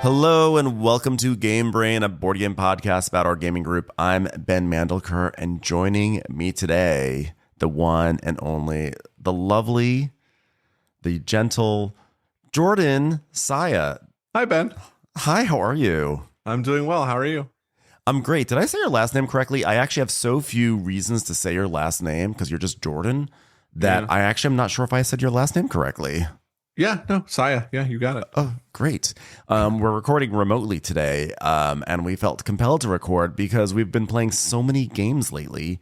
Hello and welcome to Game Brain, a board game podcast about our gaming group. I'm Ben Mandelker, and joining me today, the one and only, the lovely, the gentle Jordan Saya. Hi, Ben. Hi, how are you? I'm doing well. How are you? I'm great. Did I say your last name correctly? I actually have so few reasons to say your last name because you're just Jordan that I actually am not sure if I said your last name correctly. Yeah, no, Saya. Yeah, you got it. Oh, great. We're recording remotely today, and we felt compelled to record because we've been playing so many games lately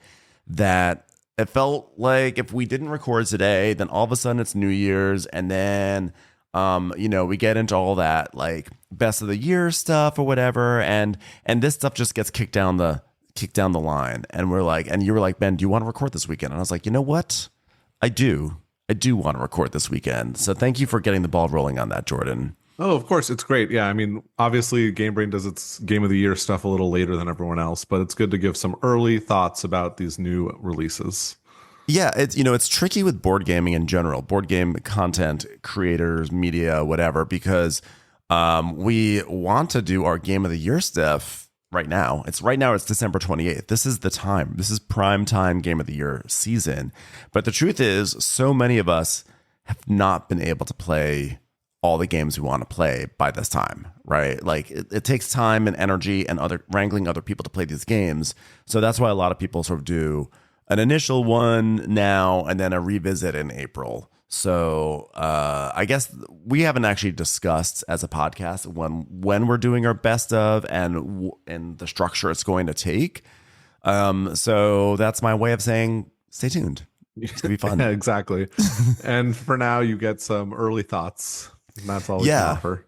that it felt like if we didn't record today, then all of a sudden it's New Year's, and then we get into all that like best of the year stuff or whatever, and this stuff just gets kicked down the line, and we're like, and you were like, Ben, do you want to record this weekend? And I was like, you know what? I do want to record this weekend. So thank you for getting the ball rolling on that, Jordan. Oh, of course. It's great. Yeah, I mean, obviously, Game Brain does its Game of the Year stuff a little later than everyone else, but it's good to give some early thoughts about these new releases. Yeah, it's tricky with board gaming in general, board game content creators, media, whatever, because we want to do our Game of the Year stuff right now. It's December 28th. This is the time. This is prime time Game of the Year season. But the truth is, so many of us have not been able to play all the games we want to play by this time, right? Like it takes time and energy and wrangling other people to play these games. So that's why a lot of people sort of do an initial one now and then a revisit in April. So I guess we haven't actually discussed as a podcast when we're doing our best of and the structure it's going to take. So that's my way of saying stay tuned. It's gonna be fun. Yeah, exactly. And for now, you get some early thoughts. And that's all we can offer.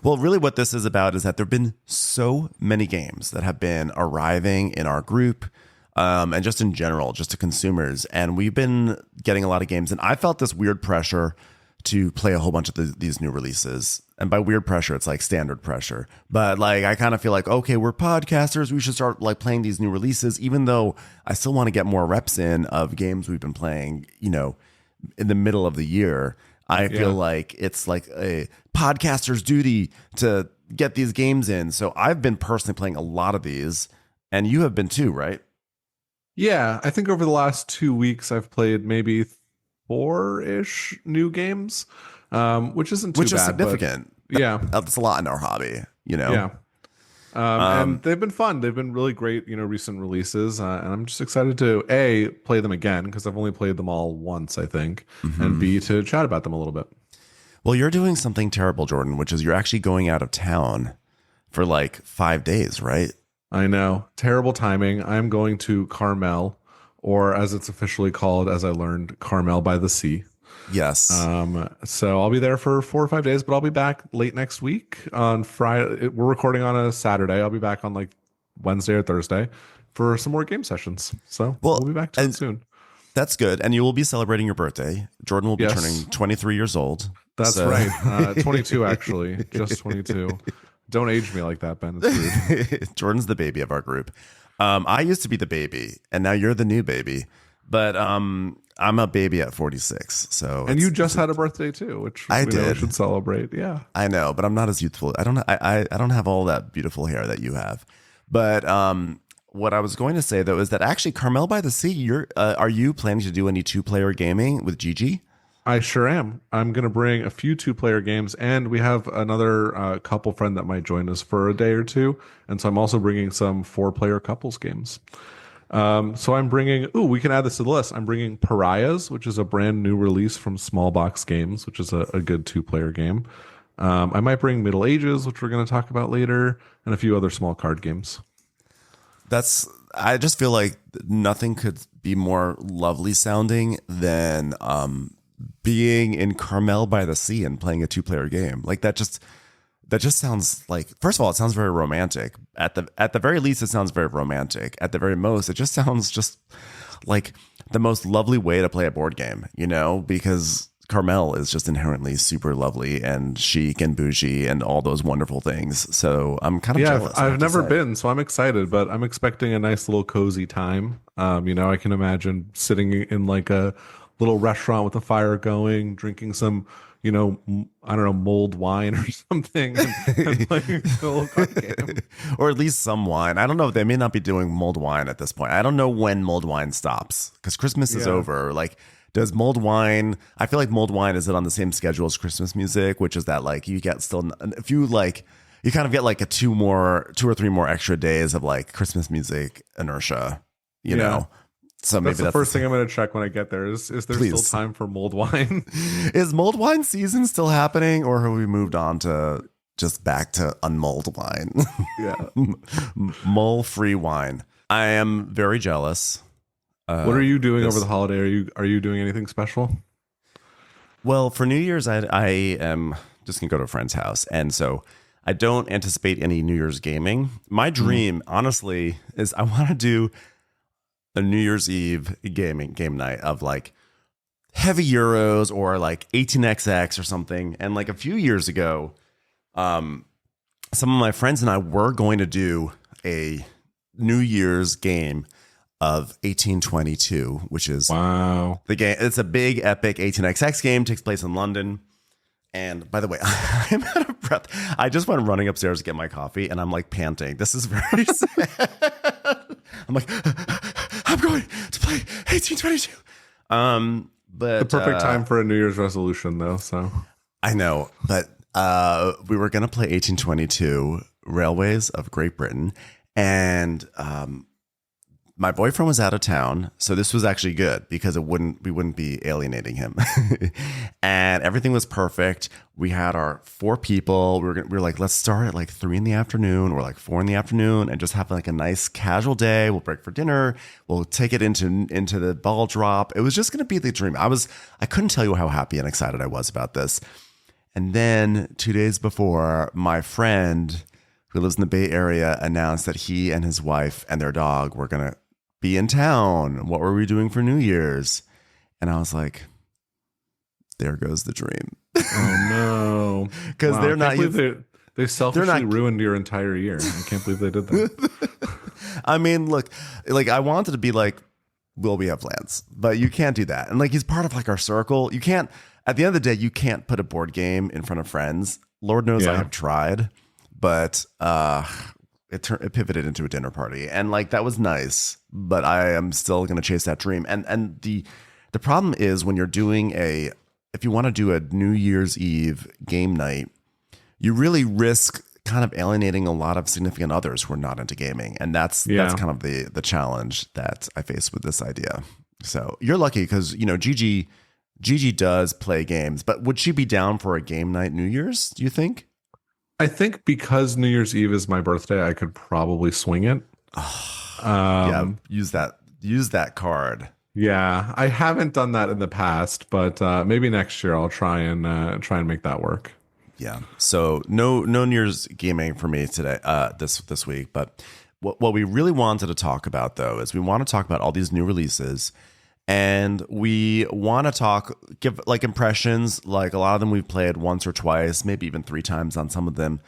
Well, really what this is about is that there have been so many games that have been arriving in our group. And just in general, just to consumers. And we've been getting a lot of games. And I felt this weird pressure to play a whole bunch of these new releases. And by weird pressure, it's like standard pressure. But like, I kind of feel like, okay, we're podcasters. We should start like playing these new releases, even though I still want to get more reps in of games we've been playing, in the middle of the year. I feel like it's like a podcaster's duty to get these games in. So I've been personally playing a lot of these. And you have been too, right? Yeah, I think over the last 2 weeks, I've played maybe 4-ish new games, which isn't too bad. Which is significant. Yeah. That's a lot in our hobby, Yeah. And they've been fun. They've been really great, recent releases. And I'm just excited to, A, play them again, because I've only played them all once, I think, and B, to chat about them a little bit. Well, you're doing something terrible, Jordan, which is you're actually going out of town for like 5 days, right? I know. Terrible timing. I'm going to Carmel, or as it's officially called, as I learned, Carmel by the Sea. Yes. So I'll be there for 4 or 5 days, but I'll be back late next week on Friday. We're recording on a Saturday. I'll be back on like Wednesday or Thursday for some more game sessions. So we'll be back to it soon. That's good. And you will be celebrating your birthday. Jordan will be turning 23 years old. That's right. 22, actually. Just 22. Don't age me like that, Ben. It's rude. Jordan's the baby of our group. I used to be the baby, and now you're the new baby. But I'm a baby at 46. And you just had a birthday too, which I we did. Should celebrate. Yeah, I know, but I'm not as youthful. I don't have all that beautiful hair that you have. But what I was going to say though is that actually Carmel by the Sea. Are you planning to do any 2-player gaming with Gigi? I sure am. I'm going to bring a few 2-player games, and we have another couple friend that might join us for a day or two. And so I'm also bringing some 4-player couples games. So I'm bringing, we can add this to the list. I'm bringing Pariahs, which is a brand new release from Small Box Games, which is a good 2-player game. I might bring Middle Ages, which we're going to talk about later, and a few other small card games. I just feel like nothing could be more lovely sounding than being in Carmel by the Sea and playing a 2-player game. Like that just sounds like, first of all, it sounds very romantic. At the very least, it sounds very romantic. At the very most, it just sounds just like the most lovely way to play a board game, because Carmel is just inherently super lovely and chic and bougie and all those wonderful things. So I'm kind of jealous. I've never been, so I'm excited, but I'm expecting a nice little cozy time. I can imagine sitting in like a little restaurant with a fire going, drinking some I don't know, mulled wine or something, and playing a little card game. Or at least some wine. I don't know. They may not be doing mulled wine at this point. I don't know when mulled wine stops because Christmas is Yeah. over. Like, does mulled wine? I feel like mulled wine is it on the same schedule as Christmas music, which is that like you get still if you like you kind of get like a 2 or 3 more extra days of like Christmas music inertia. You know. So maybe That's the first thing I'm going to check when I get there. Is there Please. still time for mulled wine? Is mulled wine season still happening, or have we moved on to just back to unmulled wine? Yeah. Mull-free wine. I am very jealous. What are you doing over the holiday? Are you doing anything special? Well, for New Year's, I am just going to go to a friend's house. And so I don't anticipate any New Year's gaming. My dream, honestly, is I want to do a New Year's Eve game night of like heavy Euros or like 18xx or something. And like a few years ago, some of my friends and I were going to do a New Year's game of 1822, which is the game. It's a big epic 18xx game, takes place in London. And by the way, I'm out of breath. I just went running upstairs to get my coffee and I'm like panting. This is very sad. I'm like, I'm going to play 1822. But The perfect time for a New Year's resolution, though. So I know, but we were going to play 1822 Railways of Great Britain. And my boyfriend was out of town, so this was actually good because we wouldn't be alienating him. And everything was perfect. We had our 4 people. We were like, let's start at like 3 p.m. or like 4 p.m. and just have like a nice casual day. We'll break for dinner. We'll take it into the ball drop. It was just going to be the dream. I couldn't tell you how happy and excited I was about this. And then 2 days before, my friend who lives in the Bay Area announced that he and his wife and their dog were going to be in town. What were we doing for New Year's? And I was like, there goes the dream. oh no, because they're not. They selfishly ruined your entire year. I can't believe they did that. I mean, look, like I wanted to be like, will we have plans? But you can't do that. And like he's part of like our circle. You can't. At the end of the day, you can't put a board game in front of friends. Lord knows I have tried, but it pivoted into a dinner party, and like that was nice. But I am still going to chase that dream. And the problem is when you're doing if you want to do a New Year's Eve game night, you really risk kind of alienating a lot of significant others who are not into gaming. And that's kind of the challenge that I face with this idea. So you're lucky because, Gigi does play games, but would she be down for a game night New Year's, do you think? I think because New Year's Eve is my birthday, I could probably swing it. Use that card. Yeah, I haven't done that in the past, but maybe next year I'll try and make that work. Yeah. So no New Year's gaming for me today, this week. But what we really wanted to talk about though is we want to talk about all these new releases, and we want to give like impressions. Like a lot of them we've played once or twice, maybe even 3 times on some of them.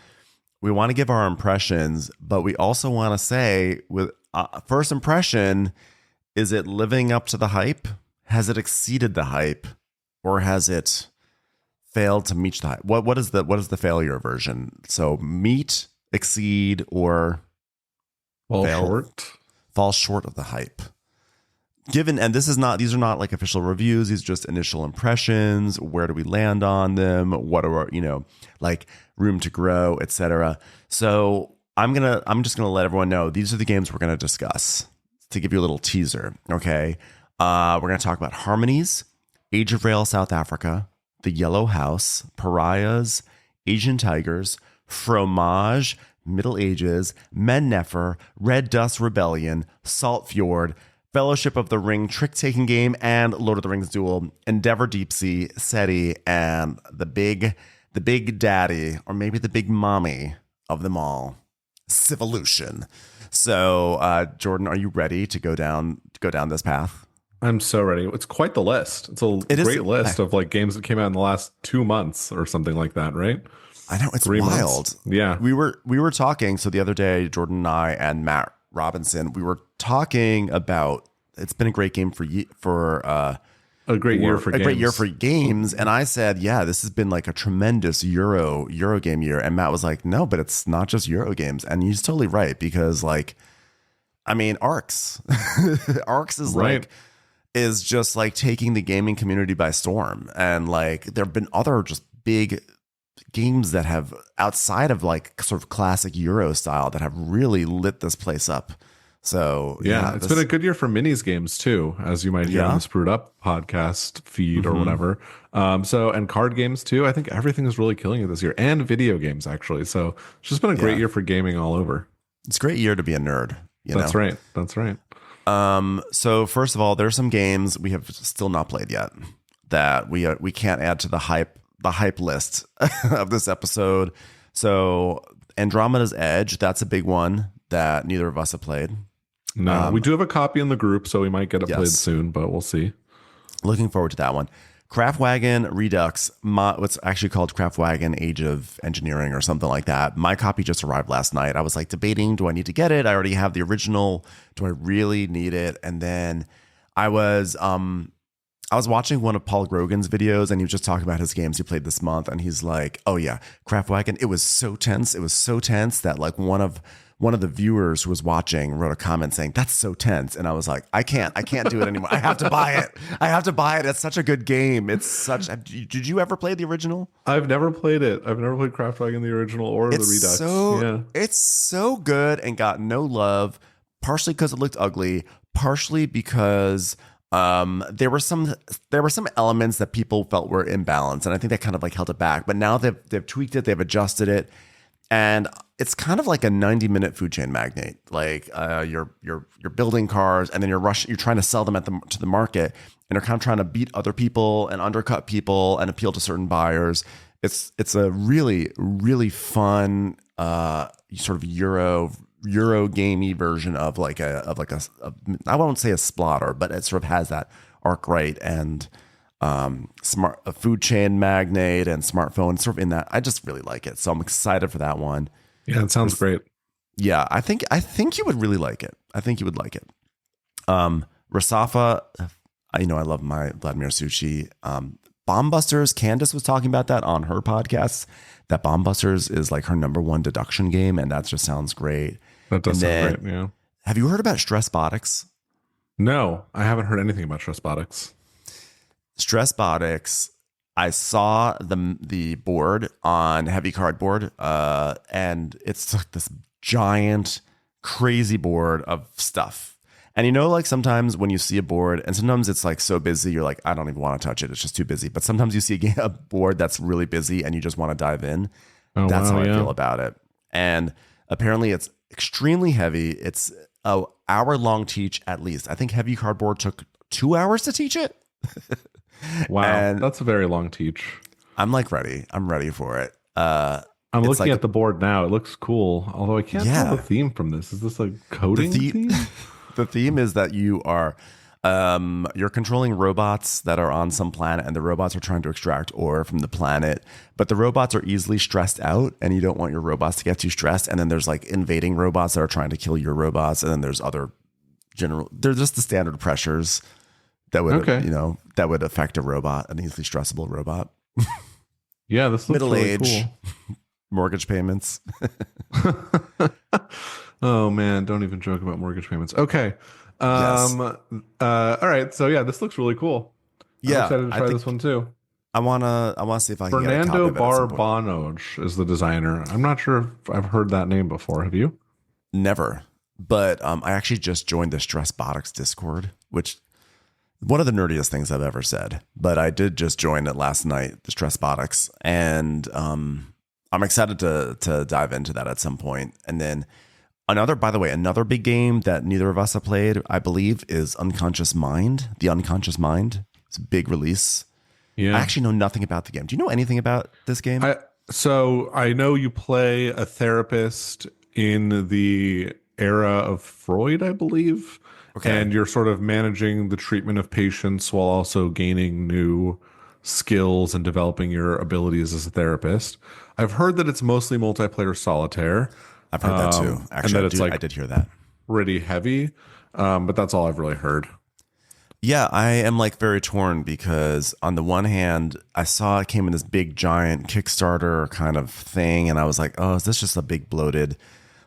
We want to give our impressions, but we also want to say with first impression, is it living up to the hype? Has it exceeded the hype, or has it failed to meet the hype? What is the failure version? So meet, exceed, or fall short of the hype. These are not like official reviews. These are just initial impressions. Where do we land on them? What are like room to grow, etc. So I'm just gonna let everyone know these are the games we're gonna discuss to give you a little teaser. Okay, we're gonna talk about Harmonies, Age of Rail South Africa, The Yellow House, Pariahs, Asian Tigers, Fromage, Middle Ages, Men-Nefer, Red Dust Rebellion, Saltfjord, Fellowship of the Ring trick-taking game, and Lord of the Rings Duel, Endeavor Deep Sea, SETI, and the big daddy, or maybe the big mommy of them all, Civolution. So, Jordan, are you ready to go down this path? I'm so ready. It's quite the list. It's a great list of like games that came out in the last 2 months or something like that, right? I know, it's 3 wild. months. Yeah. We were talking, so the other day, Jordan and I and Matt Robinson, we were talking about, it's been a great game for A great year for a games. great year for games. And I said, yeah, this has been like a tremendous Euro game year. And Matt was like, no, but it's not just Euro games. And he's totally right, because like, I mean, Arcs, Arcs is Right. like, is just like taking the gaming community by storm. And like, there have been other just big games that have, outside of like sort of classic Euro style, that have really lit this place up. So Yeah, it's been a good year for minis games too, as you might hear on the Screwed Up podcast feed or whatever. And card games too. I think everything is really killing it this year, and video games actually. So it's just been a great year for gaming all over. It's a great year to be a nerd. That's right. That's right. So first of all, there's some games we have still not played yet that we can't add to the hype list of this episode. So Andromeda's Edge, that's a big one that neither of us have played. No, we do have a copy in the group, so we might get it played soon, but we'll see. Looking forward to that one. Kraftwagen Redux, what's actually called Kraftwagen Age of Engineering or something like that. My copy just arrived last night. I was like debating, do I need to get it? I already have the original. Do I really need it? And then I was watching one of Paul Grogan's videos, and he was just talking about his games he played this month. And he's like, oh yeah, Kraftwagen, it was so tense. It was so tense that like one of the viewers who was watching wrote a comment saying, that's so tense. And I was like, I can't do it anymore. I have to buy it. It's such a good game. Did you ever play the original? I've never played it. I've never played Kraftwagen, the original, or the Redux. It's so good and got no love, partially because it looked ugly, partially because there were some elements that people felt were imbalanced, and I think that kind of like held it back. But now they've tweaked it, they've adjusted it, and it's kind of like a 90-minute food chain magnate. Like you're building cars, and then you're trying to sell them to the market, and you're kind of trying to beat other people and undercut people and appeal to certain buyers. It's a really, really fun sort of Euro gamey version of like a I won't say a splatter, but it sort of has that Arkwright and a food chain magnate and smartphone sort of in that. I just really like it, so I'm excited for that one. Yeah, it sounds great. Yeah, I think you would really like it. I think you would like it. Rasafa, I love my Vladimir Sushi. Bomb Busters, Candace was talking about that on her podcast, that Bomb Busters is like her number one deduction game, and that just sounds great. That does sound great, yeah. Have you heard about Stress Botics? No, I haven't heard anything about Stress Botics. Stress Botics, I saw the board on Heavy Cardboard, and it's like this giant, crazy board of stuff. And like sometimes when you see a board, and sometimes it's like so busy, you're like, I don't even want to touch it. It's just too busy. But sometimes you see a board that's really busy and you just want to dive in. That's how I feel about it. And apparently it's extremely heavy. It's an hour-long teach at least. I think Heavy Cardboard took 2 hours to teach it. Wow, and that's a very long teach. I'm like ready. I'm ready for it. I'm looking at the board now. It looks cool. Although I can't tell the theme from this. Is this a coding theme? The theme is that you are you're controlling robots that are on some planet, and the robots are trying to extract ore from the planet. But the robots are easily stressed out, and you don't want your robots to get too stressed. And then there's like invading robots that are trying to kill your robots, and then there's they're just the standard pressures that would that would affect a robot, an easily stressable robot. Yeah, this looks middle really age, cool. Mortgage payments. Oh man, don't even joke about mortgage payments. Okay. Yes. All right. So yeah, this looks really cool. I'm excited to try this one too. I wanna see if I can Fernando get a copy of it at some point. Barbanoj is the designer. I'm not sure if I've heard that name before. Have you? Never. But I actually just joined the Stress Botics Discord, which one of the nerdiest things I've ever said. But I did just join it last night, the Stress Botics, and I'm excited to dive into that at some point. And then another big game that neither of us have played, I believe, is Unconscious Mind. The Unconscious Mind. It's a big release. Yeah. I actually know nothing about the game. Do you know anything about this game? So I know you play a therapist in the era of Freud, I believe. Okay. And you're sort of managing the treatment of patients while also gaining new skills and developing your abilities as a therapist. I've heard that it's mostly multiplayer solitaire. I've heard that too. Actually, and that I did hear that. Pretty heavy, but that's all I've really heard. Yeah, I am like very torn because on the one hand, I saw it came in this big giant Kickstarter kind of thing, and I was like, oh, is this just a big bloated,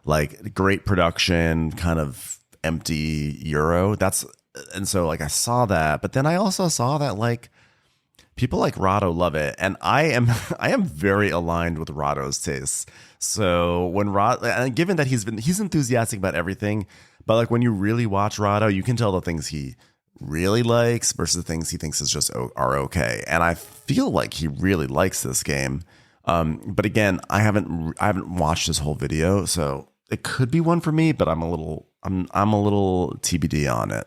like great production kind of empty Euro? And so like I saw that, but then I also saw that like people like Rahdo love it, and I am I am very aligned with Rahdo's tastes. So when and given that he's enthusiastic about everything, but like when you really watch Rahdo, you can tell the things he really likes versus the things he thinks is just are okay. And I feel like he really likes this game. But again, I haven't watched his whole video, so it could be one for me. But I'm a little TBD on it.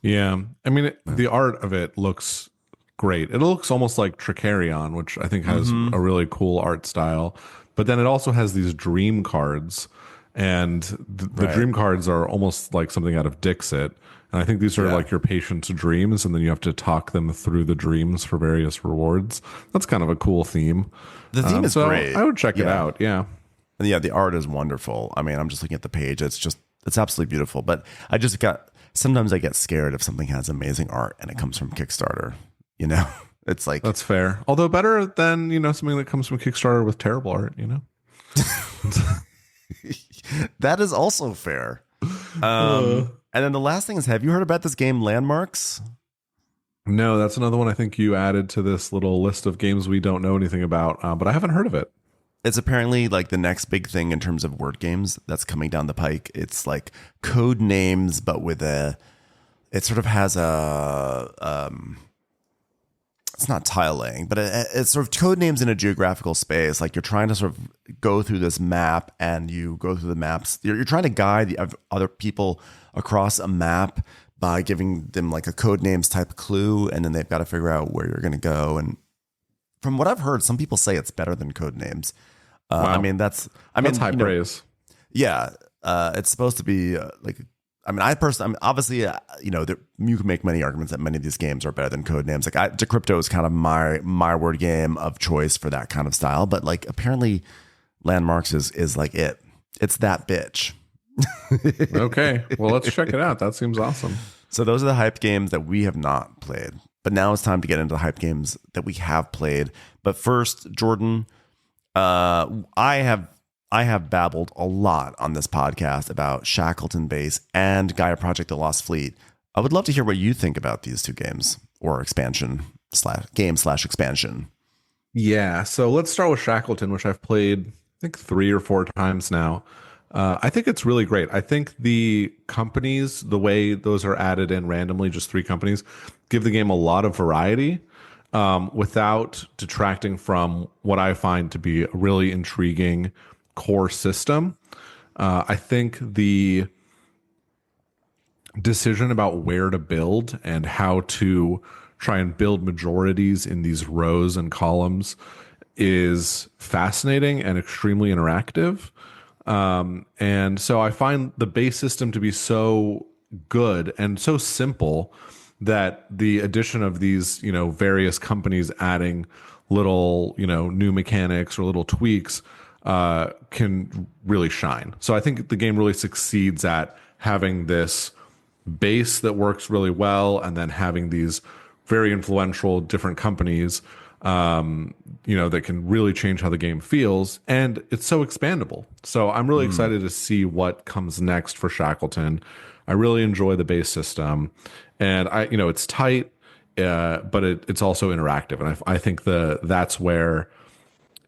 Yeah, I mean, the art of it looks great. It looks almost like Tricarion, which I think has a really cool art style. But then it also has these dream cards, and the dream cards are almost like something out of Dixit. And I think these are like your patient's dreams, and then you have to talk them through the dreams for various rewards. That's kind of a cool theme. The theme is great. I would check it out. Yeah. And yeah, the art is wonderful. I mean, I'm just looking at the page. It's absolutely beautiful. But sometimes I get scared if something has amazing art and it comes from Kickstarter. You know, it's like, that's fair. Although better than, something that comes from Kickstarter with terrible art, That is also fair. And then the last thing is, have you heard about this game Landmarks? No, that's another one I think you added to this little list of games we don't know anything about, but I haven't heard of it. It's apparently like the next big thing in terms of word games that's coming down the pike. It's like code names, but it sort of has it's not tile laying, but it's sort of code names in a geographical space. Like you're trying to sort of go through this map, and you go through the maps. You're trying to guide the other people across a map by giving them like a code names type clue, and then they've got to figure out where you're going to go. And from what I've heard, some people say it's better than code names. Wow. I mean, that's high praise. Yeah, it's supposed to be like. I mean, obviously, you can make many arguments that many of these games are better than code names. Like, Decrypto is kind of my word game of choice for that kind of style. But like, apparently, Landmarks is like it. It's that bitch. Okay, well, let's check it out. That seems awesome. So those are the hype games that we have not played. But now it's time to get into the hype games that we have played. But first, Jordan, I have babbled a lot on this podcast about Shackleton Base and Gaia Project: The Lost Fleet. I would love to hear what you think about these two games, or expansion. Yeah, so let's start with Shackleton, which I've played, I think, 3 or 4 times now. I think it's really great. I think the companies, the way those are added in randomly, just 3 companies, give the game a lot of variety without detracting from what I find to be a really intriguing core system. I think the decision about where to build and how to try and build majorities in these rows and columns is fascinating and extremely interactive. And so I find the base system to be so good and so simple that the addition of these, various companies adding little, new mechanics or little tweaks can really shine. So I think the game really succeeds at having this base that works really well, and then having these very influential different companies, that can really change how the game feels. And it's so expandable. So I'm really excited to see what comes next for Shackleton. I really enjoy the base system, and it's tight, but it's also interactive. And I think that's where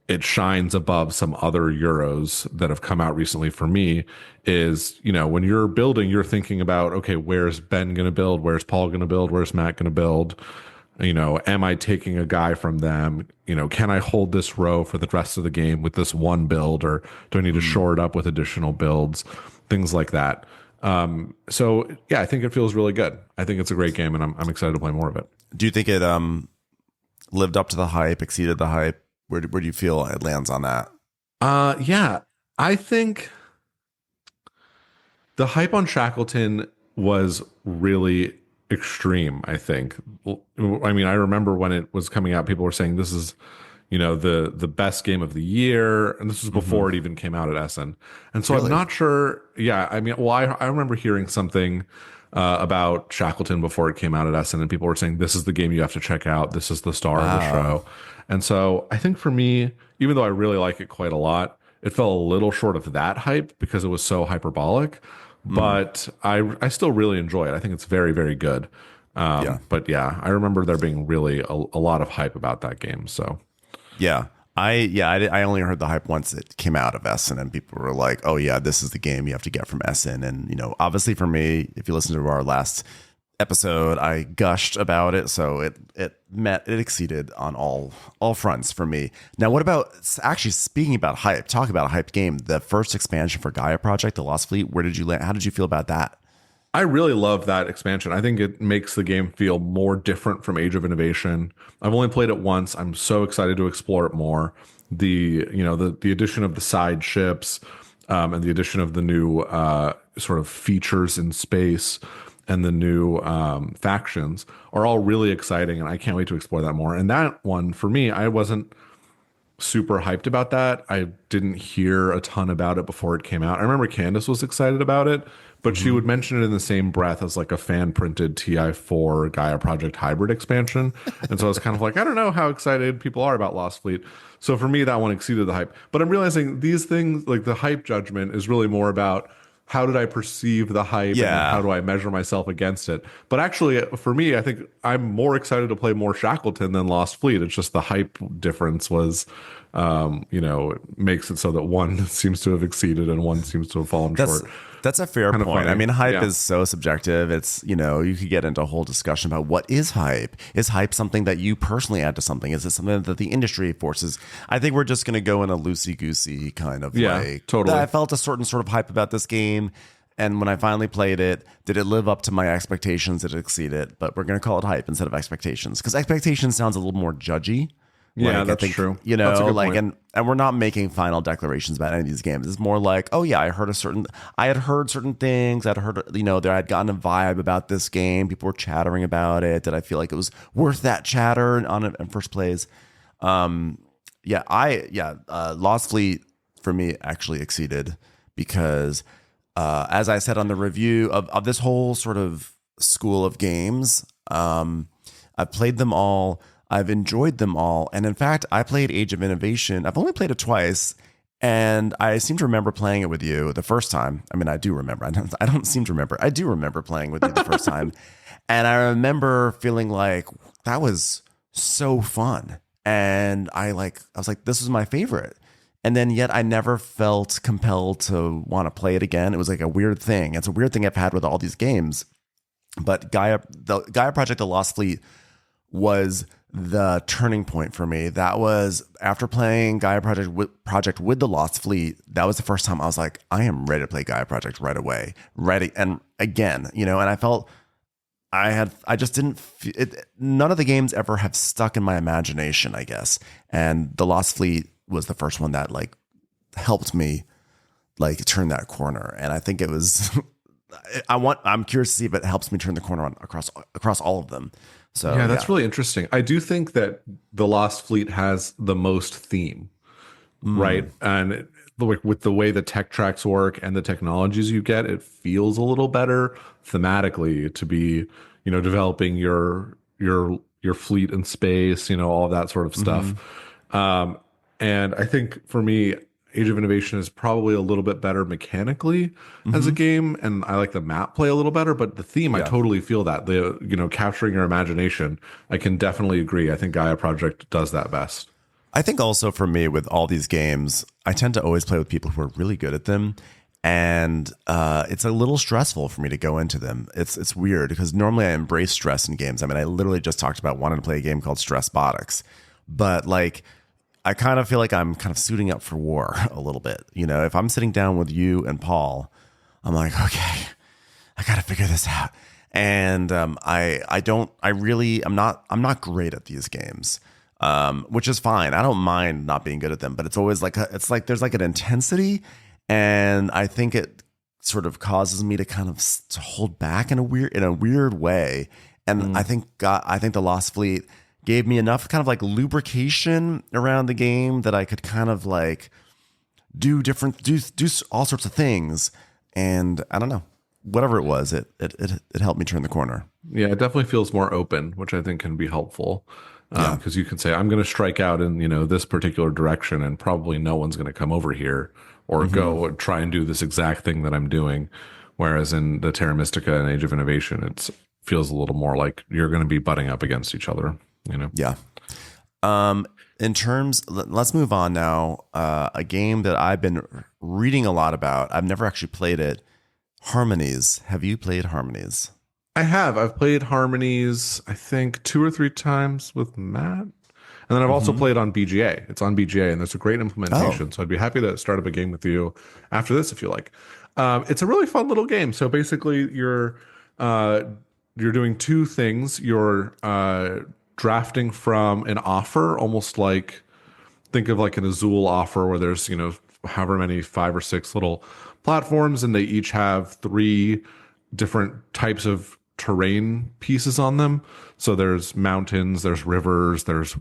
it shines above some other Euros that have come out recently for me is, when you're building, you're thinking about, okay, where's Ben going to build? Where's Paul going to build? Where's Matt going to build? Am I taking a guy from them? Can I hold this row for the rest of the game with this one build, or do I need to shore it up with additional builds? Things like that. So yeah, I think it feels really good. I think it's a great game, and I'm excited to play more of it. Do you think it lived up to the hype, exceeded the hype? Where do you feel it lands on that? Yeah, I think the hype on Shackleton was really extreme. I think. I mean, I remember when it was coming out, people were saying this is, the best game of the year, and this was before it even came out at Essen. And so really? I'm not sure. Yeah, I mean, well, I remember hearing something about Shackleton before it came out at Essen, and people were saying this is the game you have to check out. This is the star of the show. And so I think for me, even though I really like it quite a lot, it fell a little short of that hype because it was so hyperbolic. But I still really enjoy it. I think it's very, very good. But yeah, I remember there being really a lot of hype about that game. So Yeah. I only heard the hype once it came out of Essen, and people were like, "Oh yeah, this is the game you have to get from Essen." And obviously for me, if you listen to our last episode, I gushed about it, so it exceeded on all fronts for me. Now, what about actually speaking about hype? Talk about a hyped game. The first expansion for Gaia Project, The Lost Fleet. Where did you land? How did you feel about that? I really love that expansion. I think it makes the game feel more different from Age of Innovation. I've only played it once. I'm so excited to explore it more. The addition of the side ships, and the addition of the new sort of features in space and the new factions are all really exciting, and I can't wait to explore that more. And that one, for me, I wasn't super hyped about that. I didn't hear a ton about it before it came out. I remember Candace was excited about it, but she would mention it in the same breath as like a fan printed TI4 Gaia Project Hybrid expansion. And so I was kind of like, I don't know how excited people are about Lost Fleet. So for me, that one exceeded the hype. But I'm realizing these things, like the hype judgment, is really more about how did I perceive the hype, and how do I measure myself against it? But actually, for me, I think I'm more excited to play more Shackleton than Lost Fleet. It's just the hype difference was, makes it so that one seems to have exceeded and one seems to have fallen short. That's a fair Kind of point. funny. I mean, hype Yeah. is so subjective. It's, you could get into a whole discussion about what is hype. Is hype something that you personally add to something? Is it something that the industry forces? I think we're just going to go in a loosey-goosey kind of way. Totally. I felt a certain sort of hype about this game. And when I finally played it, did it live up to my expectations? Did it exceed it? But we're going to call it hype instead of expectations, because expectations sounds a little more judgy. Yeah, Like, that's I think, true. That's a good point. and we're not making final declarations about any of these games. It's more like, oh yeah, I had heard certain things. I'd heard, there I'd gotten a vibe about this game. People were chattering about it. Did I feel like it was worth that chatter on it in first place? Lost Fleet for me actually exceeded because, as I said on the review of this whole sort of school of games, I've played them all. I've enjoyed them all. And in fact, I played Age of Innovation. I've only played it twice. And I seem to remember playing it with you the first time. I mean, I do remember. I don't seem to remember. I do remember playing with you the first time. And I remember feeling like that was so fun. And I was like, this was my favorite. And then yet I never felt compelled to want to play it again. It was like a weird thing. It's a weird thing I've had with all these games. But the Gaia Project, The Lost Fleet was the turning point for me. That was after playing Gaia Project with The Lost Fleet. That was the first time I was like, I am ready to play Gaia Project right away. Ready. And again, and I felt I just didn't none of the games ever have stuck in my imagination, I guess. And The Lost Fleet was the first one that helped me turn that corner. And I think it was I'm curious to see if it helps me turn the corner across all of them. So yeah, that's really interesting. I do think that The Lost Fleet has the most theme, right? And with the way the tech tracks work and the technologies you get, it feels a little better thematically to be, developing your fleet in space, all of that sort of stuff. And I think for me, Age of Innovation is probably a little bit better mechanically as a game, and I like the map play a little better, but the theme, I totally feel that. Capturing your imagination, I can definitely agree. I think Gaia Project does that best. I think also for me with all these games, I tend to always play with people who are really good at them. And it's a little stressful for me to go into them. It's weird because normally I embrace stress in games. I mean, I literally just talked about wanting to play a game called Stress Botics, but I kind of feel like I'm kind of suiting up for war a little bit. If I'm sitting down with you and Paul, I'm like, okay, I got to figure this out. And I'm not great at these games, which is fine. I don't mind not being good at them, but it's always there's an intensity, and I think it sort of causes me to kind of to hold back in a weird way. And I think The Lost Fleet gave me enough kind of lubrication around the game that I could kind of do all sorts of things. And I don't know. whatever it was, it helped me turn the corner. Yeah, it definitely feels more open, which I think can be helpful. Yeah. Because you can say, I'm going to strike out in, this particular direction, and probably no one's going to come over here or go and try and do this exact thing that I'm doing. Whereas in the Terra Mystica and Age of Innovation, it feels a little more like you're going to be butting up against each other, Yeah. In terms, let's move on now. A game that I've been reading a lot about. I've never actually played it. Harmonies. Have you played Harmonies? I have. I've played Harmonies, I think 2 or 3 times with Matt. And then I've also played on BGA. It's on BGA, and there's a great implementation. So I'd be happy to start up a game with you after this if you like. It's a really fun little game. So basically, you're doing 2 things. You're drafting from an offer, almost like, think of like an Azul offer where there's however many 5 or 6 little platforms, and they each have 3 different types of terrain pieces on them. So there's mountains, there's rivers, there's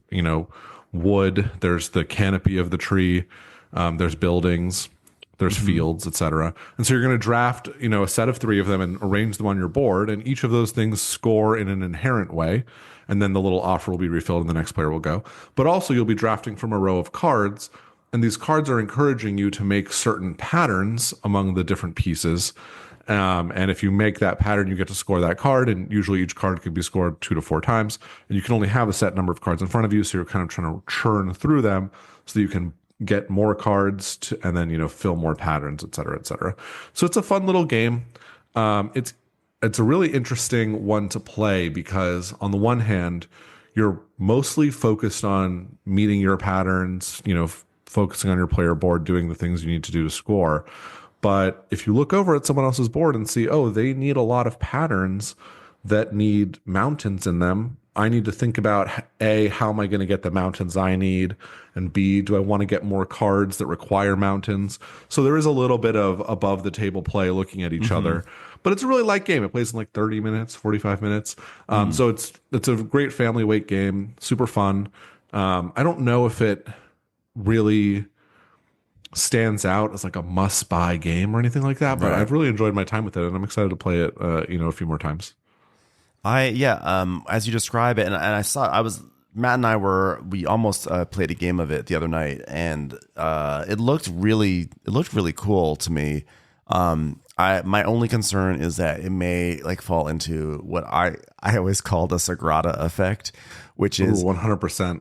wood, there's the canopy of the tree, there's buildings, there's fields, etc. And so you're going to draft a set of 3 of them and arrange them on your board, and each of those things score in an inherent way, and then the little offer will be refilled and the next player will go. But also you'll be drafting from a row of cards, and these cards are encouraging you to make certain patterns among the different pieces. And if you make that pattern, you get to score that card. And usually each card could be scored 2 to 4 times. And you can only have a set number of cards in front of you. So you're kind of trying to churn through them so that you can get more cards and then, fill more patterns, et cetera, et cetera. So it's a fun little game. It's a really interesting one to play because on the one hand, you're mostly focused on meeting your patterns, focusing on your player board, doing the things you need to do to score. But if you look over at someone else's board and see, oh, they need a lot of patterns that need mountains in them, I need to think about, A, how am I going to get the mountains I need? And B, do I want to get more cards that require mountains? So there is a little bit of above the table play looking at each other. But it's a really light game. It plays in like 30 minutes, 45 minutes. So it's a great family weight game, super fun. I don't know if it really stands out as like a must-buy game or anything like that, but I've really enjoyed my time with it, and I'm excited to play it, a few more times. As you describe it, and we almost played a game of it the other night, and it looked really cool to me. My only concern is that it may like fall into what I always call the Sagrada effect, which is 100%.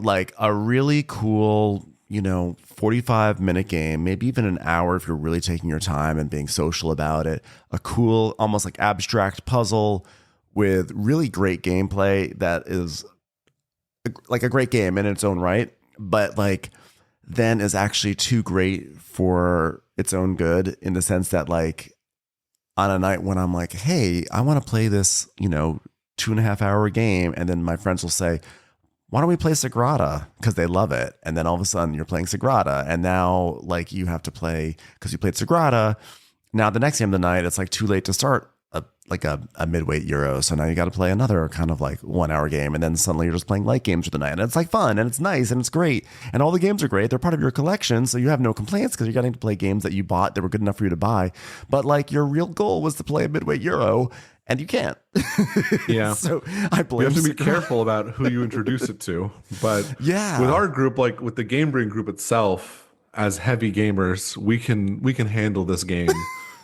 Like a really cool 45-minute game, maybe even an hour if you're really taking your time and being social about it. A cool, almost like abstract puzzle with really great gameplay that is like a great game in its own right, but like then is actually too great for its own good in the sense that like on a night when I'm like, hey, I want to play this, 2.5 hour game. And then my friends will say, why don't we play Sagrada? Because they love it. And then all of a sudden you're playing Sagrada. And now like you have to play, because you played Sagrada. Now the next game of the night, it's like too late to start a midweight Euro. So now you got to play another kind of like 1 hour game. And then suddenly you're just playing light games for the night. And it's like fun and it's nice and it's great. And all the games are great. They're part of your collection. So you have no complaints because you're getting to play games that you bought that were good enough for you to buy. But like your real goal was to play a midweight Euro. And you can't. Yeah. So I blame you have to be careful about who you introduce it to. But yeah, with our group, like with the Game Brain group itself, as heavy gamers, we can handle this game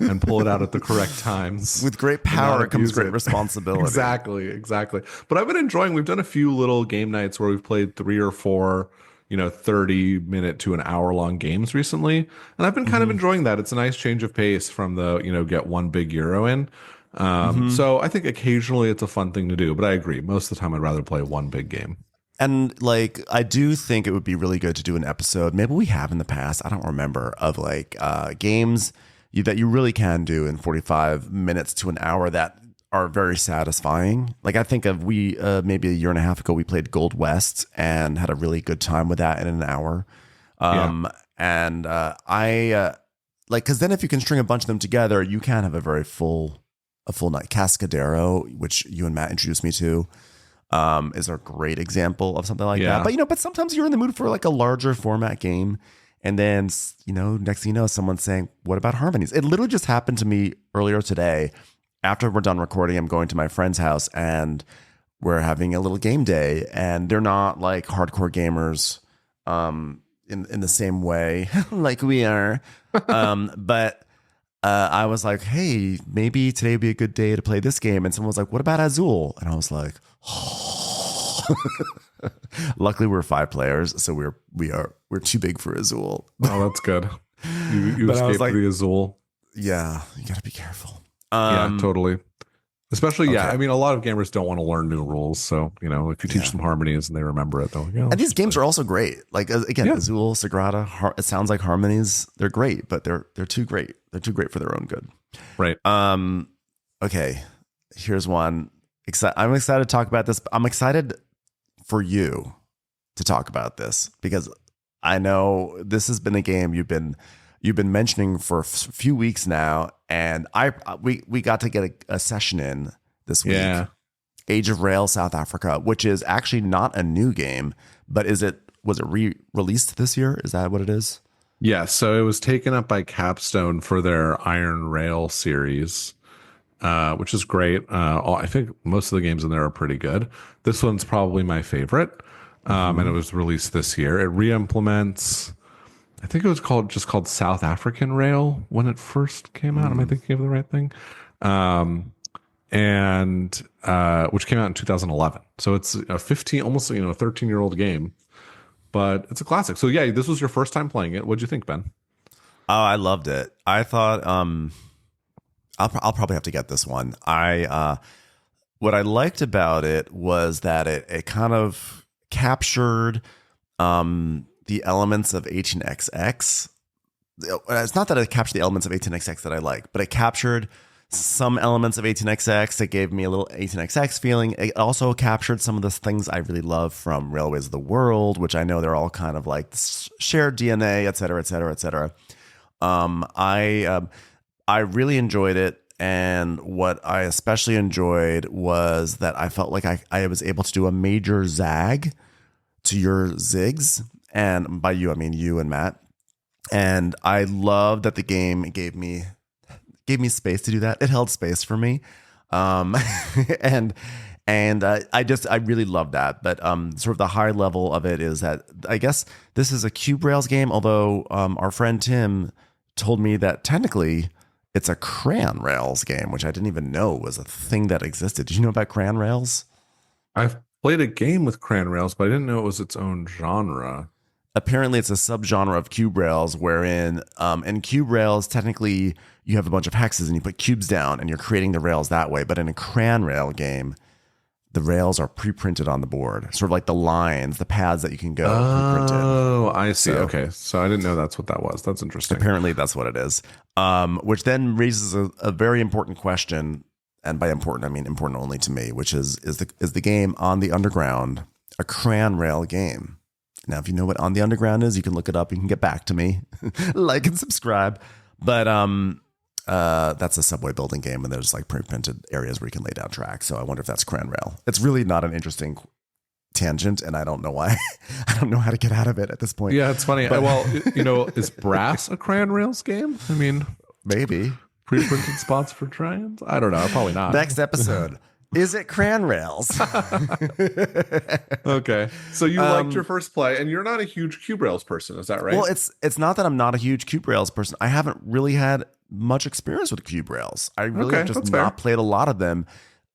and pull it out at the correct times. With great power comes great responsibility. Exactly. But I've been enjoying, we've done a few little game nights where we've played 3 or 4, 30-minute to an hour-long games recently. And I've been kind of enjoying that. It's a nice change of pace from the, get one big Euro in. So I think occasionally it's a fun thing to do, but I agree. Most of the time I'd rather play one big game. And like, I do think it would be really good to do an episode. Maybe we have in the past, I don't remember, of like games that you really can do in 45 minutes to an hour that are very satisfying. Like I think of maybe a year and a half ago, we played Gold West and had a really good time with that in an hour. And because then if you can string a bunch of them together, you can have a full night. Cascadero, which you and Matt introduced me to, is a great example of something like that. But but sometimes you're in the mood for like a larger format game, And then, next thing you know, someone's saying, what about Harmonies? It literally just happened to me earlier today. After we're done recording, I'm going to my friend's house and we're having a little game day. And they're not like hardcore gamers in the same way like we are. But I was like, hey, maybe today would be a good day to play this game. And someone was like, what about Azul? And I was like, luckily we're 5 players, so we're too big for Azul. Oh, that's good. You escaped the Azul. Yeah, you gotta be careful. Yeah, totally. Especially, okay. I mean, a lot of gamers don't want to learn new rules. So, if you teach them Harmonies and they remember it, they'll and these games are also great. Like, again, Azul, Sagrada, it sounds like Harmonies. They're great, but they're too great. They're too great for their own good. Right. Okay, here's one. I'm excited to talk about this. I'm excited for you to talk about this because I know this has been a game you've been mentioning for a few weeks now, and we got to get a session in this week. Yeah. Age of Rail South Africa, which is actually not a new game, but was it re-released this year? Is that what it is? Yeah, so it was taken up by Capstone for their Iron Rail series, which is great. I think most of the games in there are pretty good. This one's probably my favorite, and it was released this year. It re-implements, I think it was called South African Rail when it first came out. Am I thinking of the right thing? And which came out in 2011. So it's a 13-year-old game, but it's a classic. So yeah, this was your first time playing it. What'd you think, Ben? Oh, I loved it. I thought I'll probably have to get this one. What I liked about it was that it kind of captured the elements of 18xx. It's not that it captured the elements of 18xx that I like, but it captured some elements of 18xx. It gave me a little 18xx feeling. It also captured some of the things I really love from Railways of the World, which I know they're all kind of like shared DNA, et cetera, et cetera, et cetera. I really enjoyed it. And what I especially enjoyed was that I felt like I was able to do a major zag to your zigs. And by you, I mean you and Matt. And I love that the game gave me space to do that. It held space for me. And I really love that. But sort of the high level of it is that I guess this is a Cube Rails game, although our friend Tim told me that technically it's a Crayon Rails game, which I didn't even know was a thing that existed. Did you know about Crayon Rails? I've played a game with Crayon Rails, but I didn't know it was its own genre. Apparently, it's a subgenre of Cube Rails, wherein in Cube Rails, technically, you have a bunch of hexes and you put cubes down and you're creating the rails that way. But in a Crayon Rail game, the rails are pre-printed on the board, sort of like the lines, the paths that you can go pre-printed. Oh, I see. So, okay, so I didn't know that's what that was. That's interesting. Apparently, that's what it is. Which then raises a very important question, and by important, I mean important only to me, which is the game On the Underground a Crayon Rail game? Now, if you know what On the Underground is, you can look it up. You can get back to me, like and subscribe. But that's a subway building game, and there's like pre-printed areas where you can lay down tracks. So I wonder if that's Crayon Rail. It's really not an interesting tangent, and I don't know why. I don't know how to get out of it at this point. Yeah, it's funny. But, well, is Brass a Crayon Rails game? I mean, maybe pre-printed spots for trions. I don't know. Probably not. Next episode. Is it Crayon Rails? Okay. So you liked your first play, and you're not a huge Cube Rails person, is that right? Well, it's not that I'm not a huge Cube Rails person. I haven't really had much experience with Cube Rails. I really have just not played a lot of them.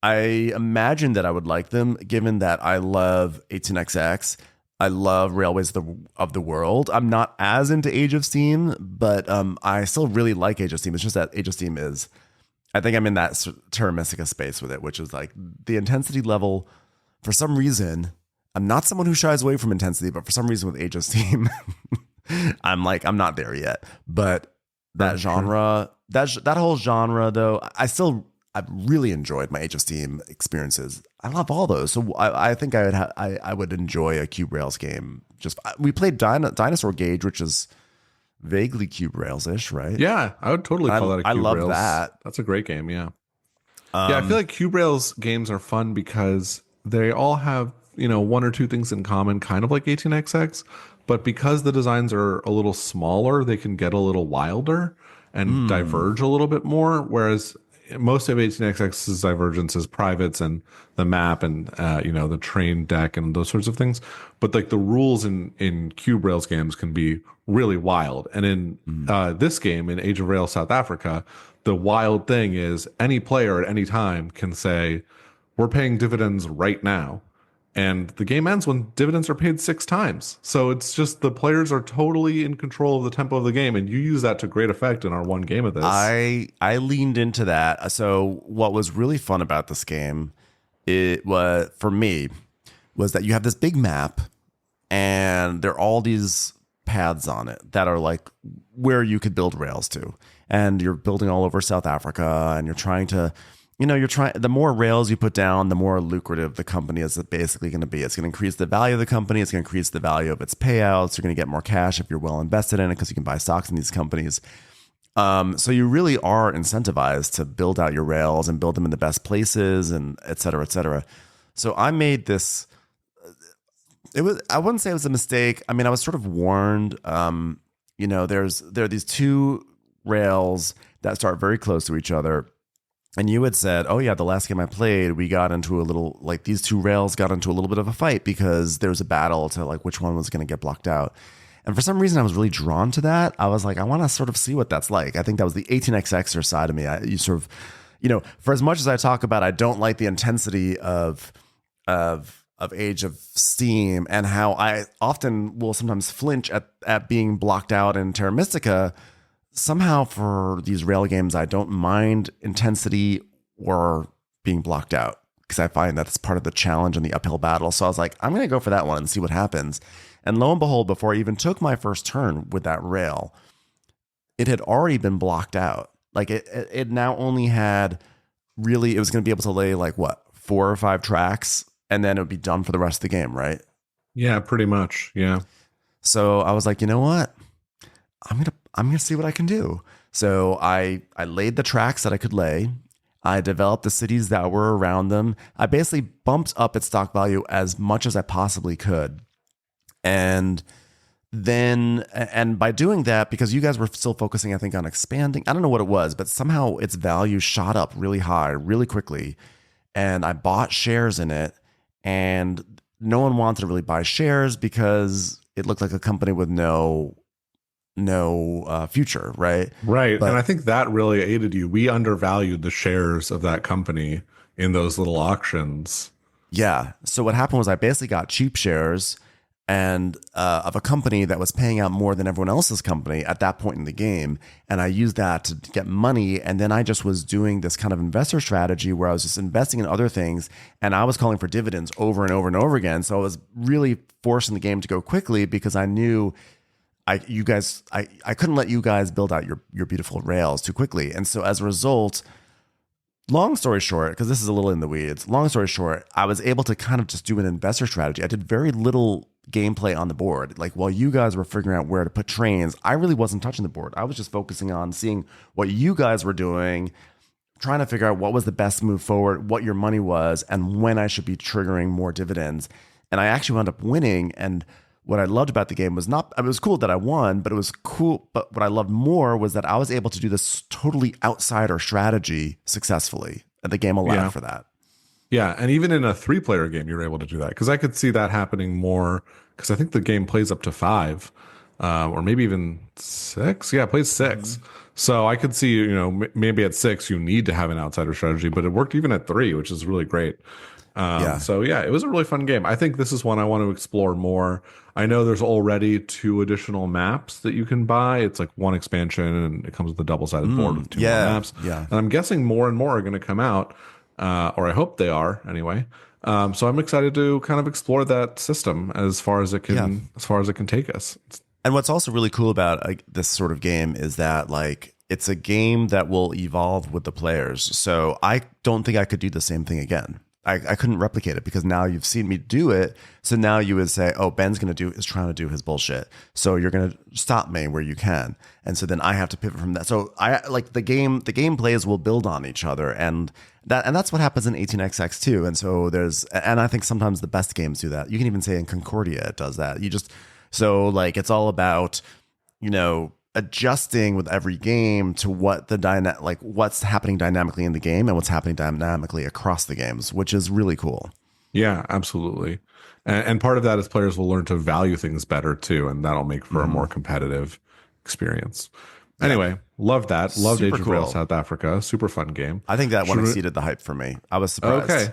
I imagine that I would like them, given that I love 18xx. I love Railways of the World. I'm not as into Age of Steam, but I still really like Age of Steam. It's just that Age of Steam is... I think I'm in that Terra Mystica space with it, which is like the intensity level. For some reason, I'm not someone who shies away from intensity, but for some reason with Age of Steam, I'm not there yet. But that genre, that whole genre, though, I've really enjoyed my Age of Steam experiences. I love all those, so I think I would enjoy a Cube Rails game. We played Dinosaur Gauge, which is vaguely Cube Rails-ish, right? Yeah, I would totally call that a Cube Rails. I love that. That's a great game, yeah. Yeah, I feel like Cube Rails games are fun because they all have, one or two things in common, kind of like 18xx, but because the designs are a little smaller, they can get a little wilder and diverge a little bit more. Whereas most of 18xx's divergence is privates and the map and the train deck and those sorts of things. But like the rules in Cube Rails games can be really wild. And in this game, in Age of Rails South Africa, the wild thing is any player at any time can say, we're paying dividends right now. And the game ends when dividends are paid 6 times. So it's just the players are totally in control of the tempo of the game. And you use that to great effect in our one game of this. I leaned into that. So what was really fun about this game, it was for me, was that you have this big map and there are all these paths on it that are like where you could build rails to. And you're building all over South Africa and you're trying to, the more rails you put down, the more lucrative the company is basically going to be. It's going to increase the value of the company. It's going to increase the value of its payouts. You're going to get more cash if you're well invested in it because you can buy stocks in these companies. So you really are incentivized to build out your rails and build them in the best places and et cetera, et cetera. So I made this, I wouldn't say it was a mistake. I mean, I was sort of warned, there are these 2 rails that start very close to each other. And you had said, oh yeah, the last game I played, we got into a little, like these 2 rails got into a little bit of a fight because there was a battle to like which one was going to get blocked out. And for some reason, I was really drawn to that. I was like, I want to sort of see what that's like. I think that was the 18xxer side of me. You sort of, for as much as I talk about, I don't like the intensity of Age of Steam and how I often will sometimes flinch at being blocked out in Terra Mystica. Somehow for these rail games, I don't mind intensity or being blocked out because I find that's part of the challenge in the uphill battle. So I was like, I'm going to go for that one and see what happens. And lo and behold, before I even took my first turn with that rail, it had already been blocked out. Like it now only had really, it was going to be able to lay like 4 or 5 tracks and then it would be done for the rest of the game, right? Yeah, pretty much. Yeah. So I was like, you know what? I'm gonna see what I can do. So I laid the tracks that I could lay. I developed the cities that were around them. I basically bumped up its stock value as much as I possibly could. And by doing that, because you guys were still focusing, I think, on expanding, I don't know what it was, but somehow its value shot up really high, really quickly. And I bought shares in it, and no one wanted to really buy shares because it looked like a company with no future, right? Right. And I think that really aided you. We undervalued the shares of that company in those little auctions. Yeah. So what happened was I basically got cheap shares and of a company that was paying out more than everyone else's company at that point in the game. And I used that to get money. And then I just was doing this kind of investor strategy where I was just investing in other things. And I was calling for dividends over and over and over again. So I was really forcing the game to go quickly because I knew I couldn't let you guys build out your beautiful rails too quickly. And so as a result, long story short, because this is a little in the weeds, long story short, I was able to kind of just do an investor strategy. I did very little gameplay on the board. Like while you guys were figuring out where to put trains, I really wasn't touching the board. I was just focusing on seeing what you guys were doing, trying to figure out what was the best move forward, what your money was, and when I should be triggering more dividends. And I actually wound up winning. And what I loved about the game was it was cool that I won, but it was cool. But what I loved more was that I was able to do this totally outsider strategy successfully. And the game allowed for that. Yeah. And even in a 3-player game, you're able to do that. Because I could see that happening more. Because I think the game plays up to 5 or maybe even 6. Yeah, it plays 6. Mm-hmm. So I could see, maybe at 6, you need to have an outsider strategy. But it worked even at 3, which is really great. So yeah, it was a really fun game. I think this is one I want to explore more. I know there's already 2 additional maps that you can buy. It's like 1 expansion and it comes with a double-sided board with 2 more maps. Yeah. And I'm guessing more and more are going to come out, or I hope they are anyway. So I'm excited to kind of explore that system as far as it can take us. And what's also really cool about this sort of game is that it's a game that will evolve with the players. So I don't think I could do the same thing again. I couldn't replicate it because now you've seen me do it. So now you would say, oh, Ben's is trying to do his bullshit. So you're going to stop me where you can. And so then I have to pivot from that. So the game plays will build on each other. And that's what happens in 18xx too. And so and I think sometimes the best games do that. You can even say in Concordia, it does that. So like it's all about, adjusting with every game to what what's happening dynamically in the game and what's happening dynamically across the games, which is really cool. Yeah, absolutely. And part of that is players will learn to value things better too, and that'll make for a more competitive experience. Yeah. Anyway, loved that. Loved Super Age of Rail cool. South Africa. Super fun game. I think that one exceeded the hype for me. I was surprised. Okay.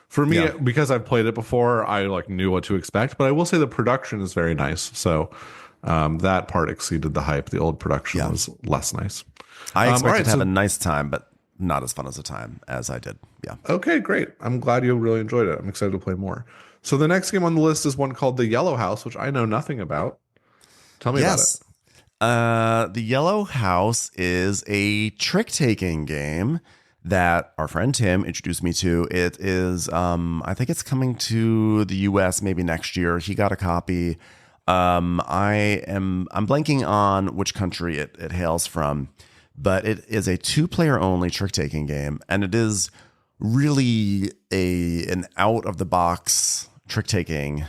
For me, Yeah. because I've played it before, I like knew what to expect, but I will say the production is very nice. So that part exceeded the hype. The old production was less nice. I expected to have a nice time, but not as fun as a time as I did. Yeah. Okay, great. I'm glad you really enjoyed it. I'm excited to play more. So the next game on the list is one called The Yellow House, which I know nothing about. Tell me about it. The Yellow House is a trick-taking game that our friend Tim introduced me to. It is, I think it's coming to the US maybe next year. He got a copy. I'm blanking on which country it hails from, but it is a 2-player only trick-taking game, and it is really an out-of-the-box trick-taking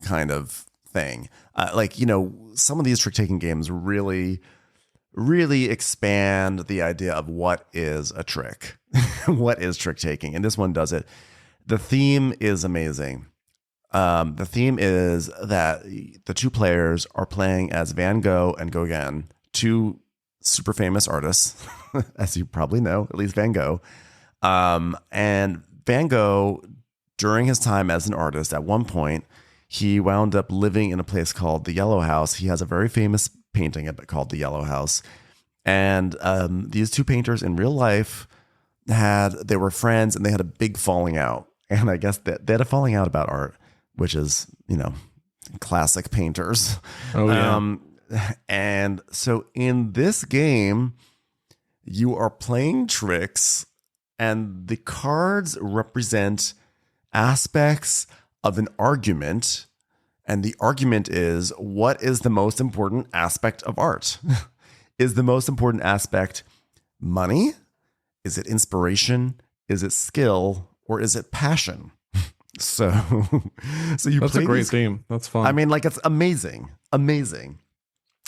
kind of thing. Some of these trick-taking games really expand the idea of what is a trick, what is trick-taking, and this one does it. The theme is amazing. The theme is that the 2 players are playing as Van Gogh and Gauguin, 2 super famous artists, as you probably know, at least Van Gogh. And Van Gogh, during his time as an artist, at one point, he wound up living in a place called the Yellow House. He has a very famous painting of it called the Yellow House. And these 2 painters in real life they were friends, and they had a big falling out. And I guess they had a falling out about art, which is, classic painters. Oh, yeah. And so in this game, you are playing tricks, and the cards represent aspects of an argument. And the argument is, what is the most important aspect of art? Is the most important aspect money? Is it inspiration? Is it skill? Or is it passion? So you That's play a great theme. That's fun. I mean, it's amazing.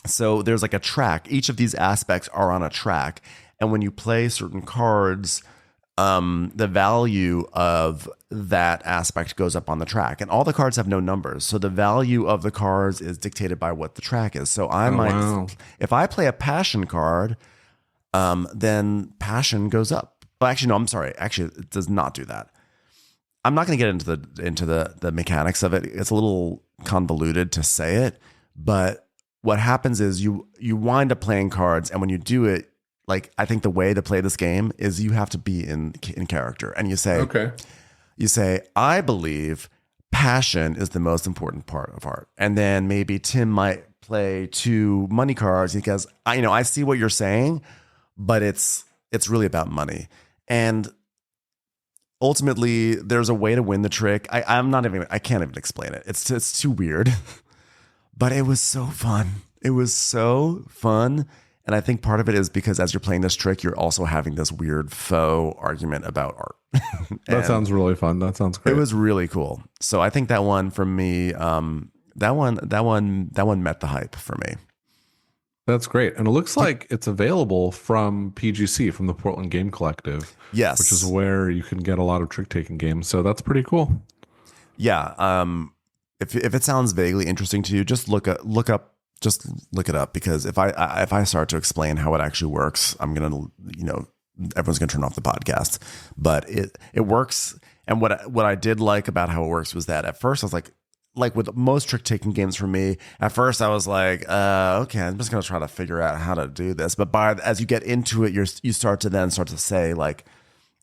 So there's like a track. Each of these aspects are on a track. And when you play certain cards, the value of that aspect goes up on the track. And all the cards have no numbers. So the value of the cards is dictated by what the track is. So if I play a passion card, then passion goes up. Well, actually, no, I'm sorry. Actually, it does not do that. I'm not going to get into the mechanics of it. It's a little convoluted to say it, but what happens is you wind up playing cards, and when you do it, like, I think the way to play this game is you have to be in character, and you say, I believe passion is the most important part of art. And then maybe Tim might play 2 money cards because I see what you're saying, but it's really about money. And ultimately, there's a way to win the trick. I can't even explain it. It's too weird, but it was so fun. It was so fun. And I think part of it is because as you're playing this trick, you're also having this weird faux argument about art. That sounds really fun. That sounds great. It was really cool. So I think that one for me, that one met the hype for me. That's great. And it looks like it's available from PGC, from the Portland Game Collective. Yes. Which is where you can get a lot of trick-taking games. So that's pretty cool. Yeah. If it sounds vaguely interesting to you, just look it up, because if I start to explain how it actually works, I'm going to, everyone's going to turn off the podcast. But it works. And what I did like about how it works was that at first I was like with most trick-taking games for me, at first I was like, okay, I'm just going to try to figure out how to do this. But as you get into it, you start to say, like,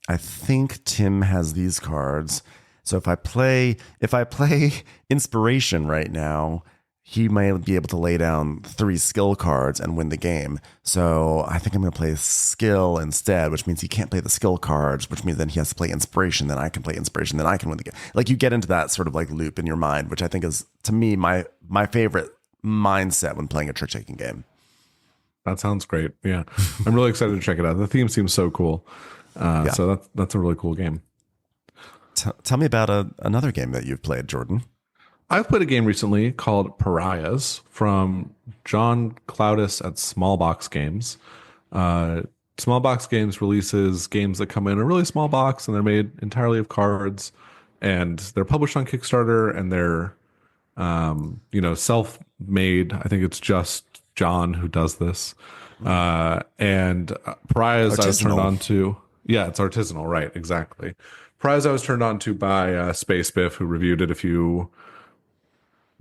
I think Tim has these cards. So if I play inspiration right now, he might be able to lay down 3 skill cards and win the game. So I think I'm going to play skill instead, which means he can't play the skill cards, which means then he has to play inspiration. Then I can play inspiration. Then I can win the game. Like, you get into that sort of like loop in your mind, which I think is, to me, my favorite mindset when playing a trick-taking game. That sounds great. Yeah. I'm really excited to check it out. The theme seems so cool. So that's a really cool game. Tell me about another game that you've played, Jordan. I've played a game recently called Pariahs from John Cloudis at Smallbox Games. Uh, Smallbox Games releases games that come in a really small box and they're made entirely of cards, and they're published on Kickstarter, and they're self-made. I think it's just John who does this. And Pariahs I was turned Artisanal. on to. Yeah, it's artisanal, right? Exactly. Pariahs I was turned on to by Space Biff, who reviewed it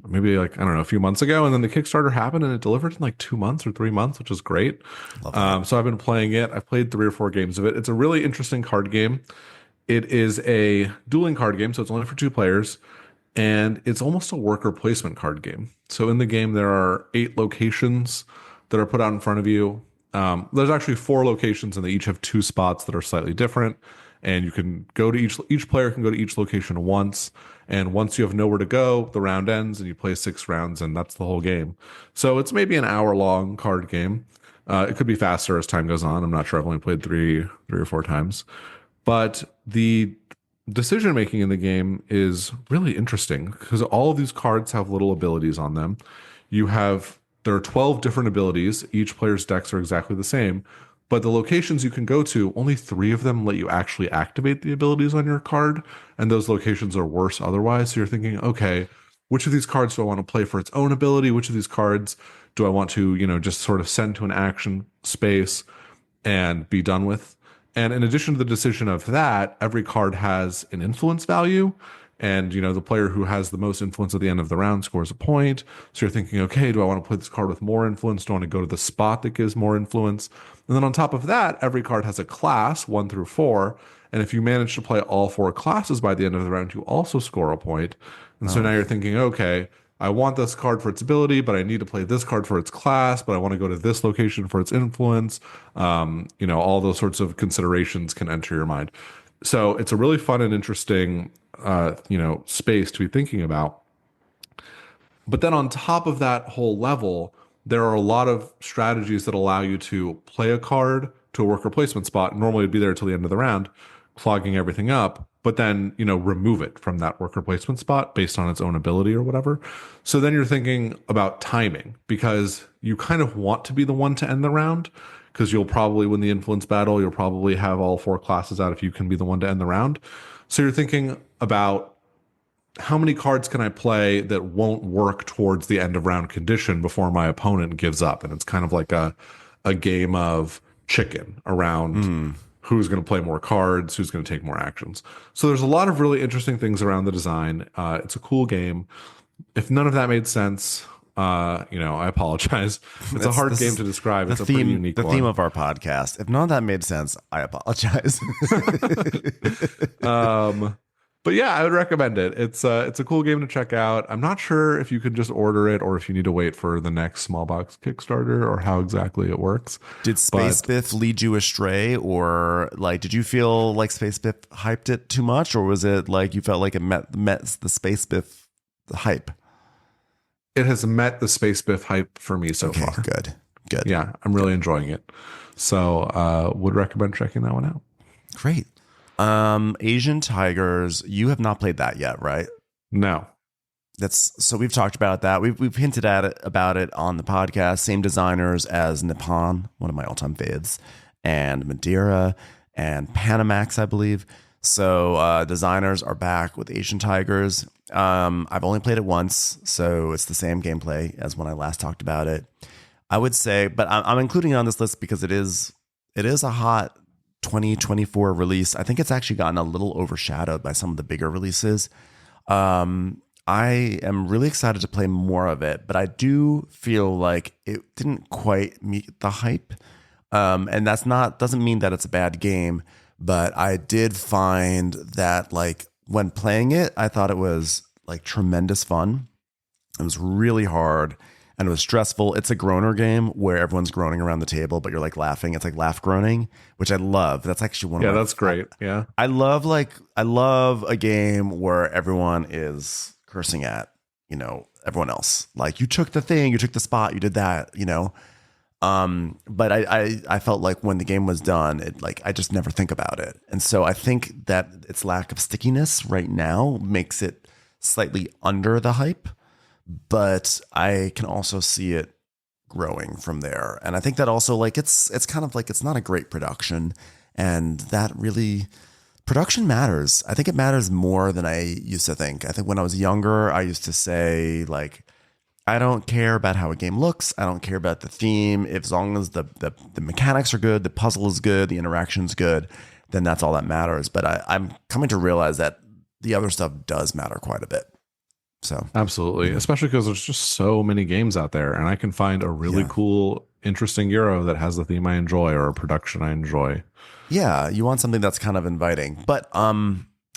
maybe like, I don't know, a few months ago. And then the Kickstarter happened and it delivered in like 2 months or 3 months, which is great. Love that. So I've been playing it. I've played 3 or 4 games of it. It's a really interesting card game. It is a dueling card game, so it's only for 2 players, and it's almost a worker placement card game. So in the game, there are 8 locations that are put out in front of you. There's actually 4 locations, and they each have 2 spots that are slightly different. And you can go to each player can go to each location once. And once you have nowhere to go, the round ends, and you play 6 rounds, and that's the whole game. So it's maybe an hour-long card game. It could be faster as time goes on. I'm not sure. I've only played three or 4 times. But the decision making in the game is really interesting because all of these cards have little abilities on them. There are 12 different abilities. Each player's decks are exactly the same, but the locations you can go to, only 3 of them let you actually activate the abilities on your card, and those locations are worse otherwise. So you're thinking, okay, which of these cards do I want to play for its own ability? Which of these cards do I want to, just sort of send to an action space and be done with? And in addition to the decision of that, every card has an influence value. And, the player who has the most influence at the end of the round scores a point. So you're thinking, okay, do I want to play this card with more influence? Do I want to go to the spot that gives more influence? And then on top of that, every card has a class, 1 through 4. And if you manage to play all 4 classes by the end of the round, you also score a point. And so now you're thinking, okay, I want this card for its ability, but I need to play this card for its class, but I want to go to this location for its influence. All those sorts of considerations can enter your mind. So it's a really fun and interesting, space to be thinking about. But then on top of that whole level, there are a lot of strategies that allow you to play a card to a worker placement spot. Normally it'd be there until the end of the round, clogging everything up, but then, remove it from that worker placement spot based on its own ability or whatever. So then you're thinking about timing because you kind of want to be the one to end the round because you'll probably win the influence battle. You'll probably have all 4 classes out if you can be the one to end the round. So you're thinking about how many cards can I play that won't work towards the end of round condition before my opponent gives up? And it's kind of like a game of chicken around who's going to play more cards, who's going to take more actions. So there's a lot of really interesting things around the design. It's a cool game. If none of that made sense, I apologize. It's a hard game to describe. It's a pretty unique the one. theme of our podcast. If none of that made sense, I apologize. But yeah, I would recommend it. It's a cool game to check out. I'm not sure if you can just order it or if you need to wait for the next small box Kickstarter or how exactly it works. Did Space Biff lead you astray, or like did you feel like Space Biff hyped it too much, or was it like you felt like it met the Space Biff hype? It has met the Space Biff hype for me so far. Good. Yeah, I'm really enjoying it. So would recommend checking that one out. Great. Asian Tigers, you have not played that yet, right? No. So we've talked about that. We've hinted at it about it on the podcast. Same designers as Nippon, one of my all-time faves, and Madeira and Panamax, I believe. So designers are back with Asian Tigers. I've only played it once, so it's the same gameplay as when I last talked about it. I would say, but I'm including it on this list because it is a hot 2024 release. I think it's actually gotten a little overshadowed by some of the bigger releases. I am really excited to play more of it, but I do feel like it didn't quite meet the hype. And doesn't mean that it's a bad game, but I did find that like when playing it, I thought it was like tremendous fun. It was really hard and it was stressful. It's a groaner game where everyone's groaning around the table, but you're like laughing. It's like laugh groaning, which I love. That's actually one of my, that's great. Yeah. I love a game where everyone is cursing at, everyone else. Like you took the thing, you took the spot, you did that, But I felt like when the game was done, I just never think about it. And so I think that its lack of stickiness right now makes it slightly under the hype, but I can also see it growing from there. And I think that also like it's kind of like it's not a great production, and that really production matters. I think it matters more than I used to think. I think when I was younger, I used to say like, I don't care about how a game looks. I don't care about the theme. If as long as the mechanics are good, the puzzle is good, the interaction's good, then that's all that matters. But I'm coming to realize that the other stuff does matter quite a bit. So absolutely, especially because there's just so many games out there, and I can find a really cool, interesting Euro that has the theme I enjoy or a production I enjoy. Yeah, you want something that's kind of inviting. But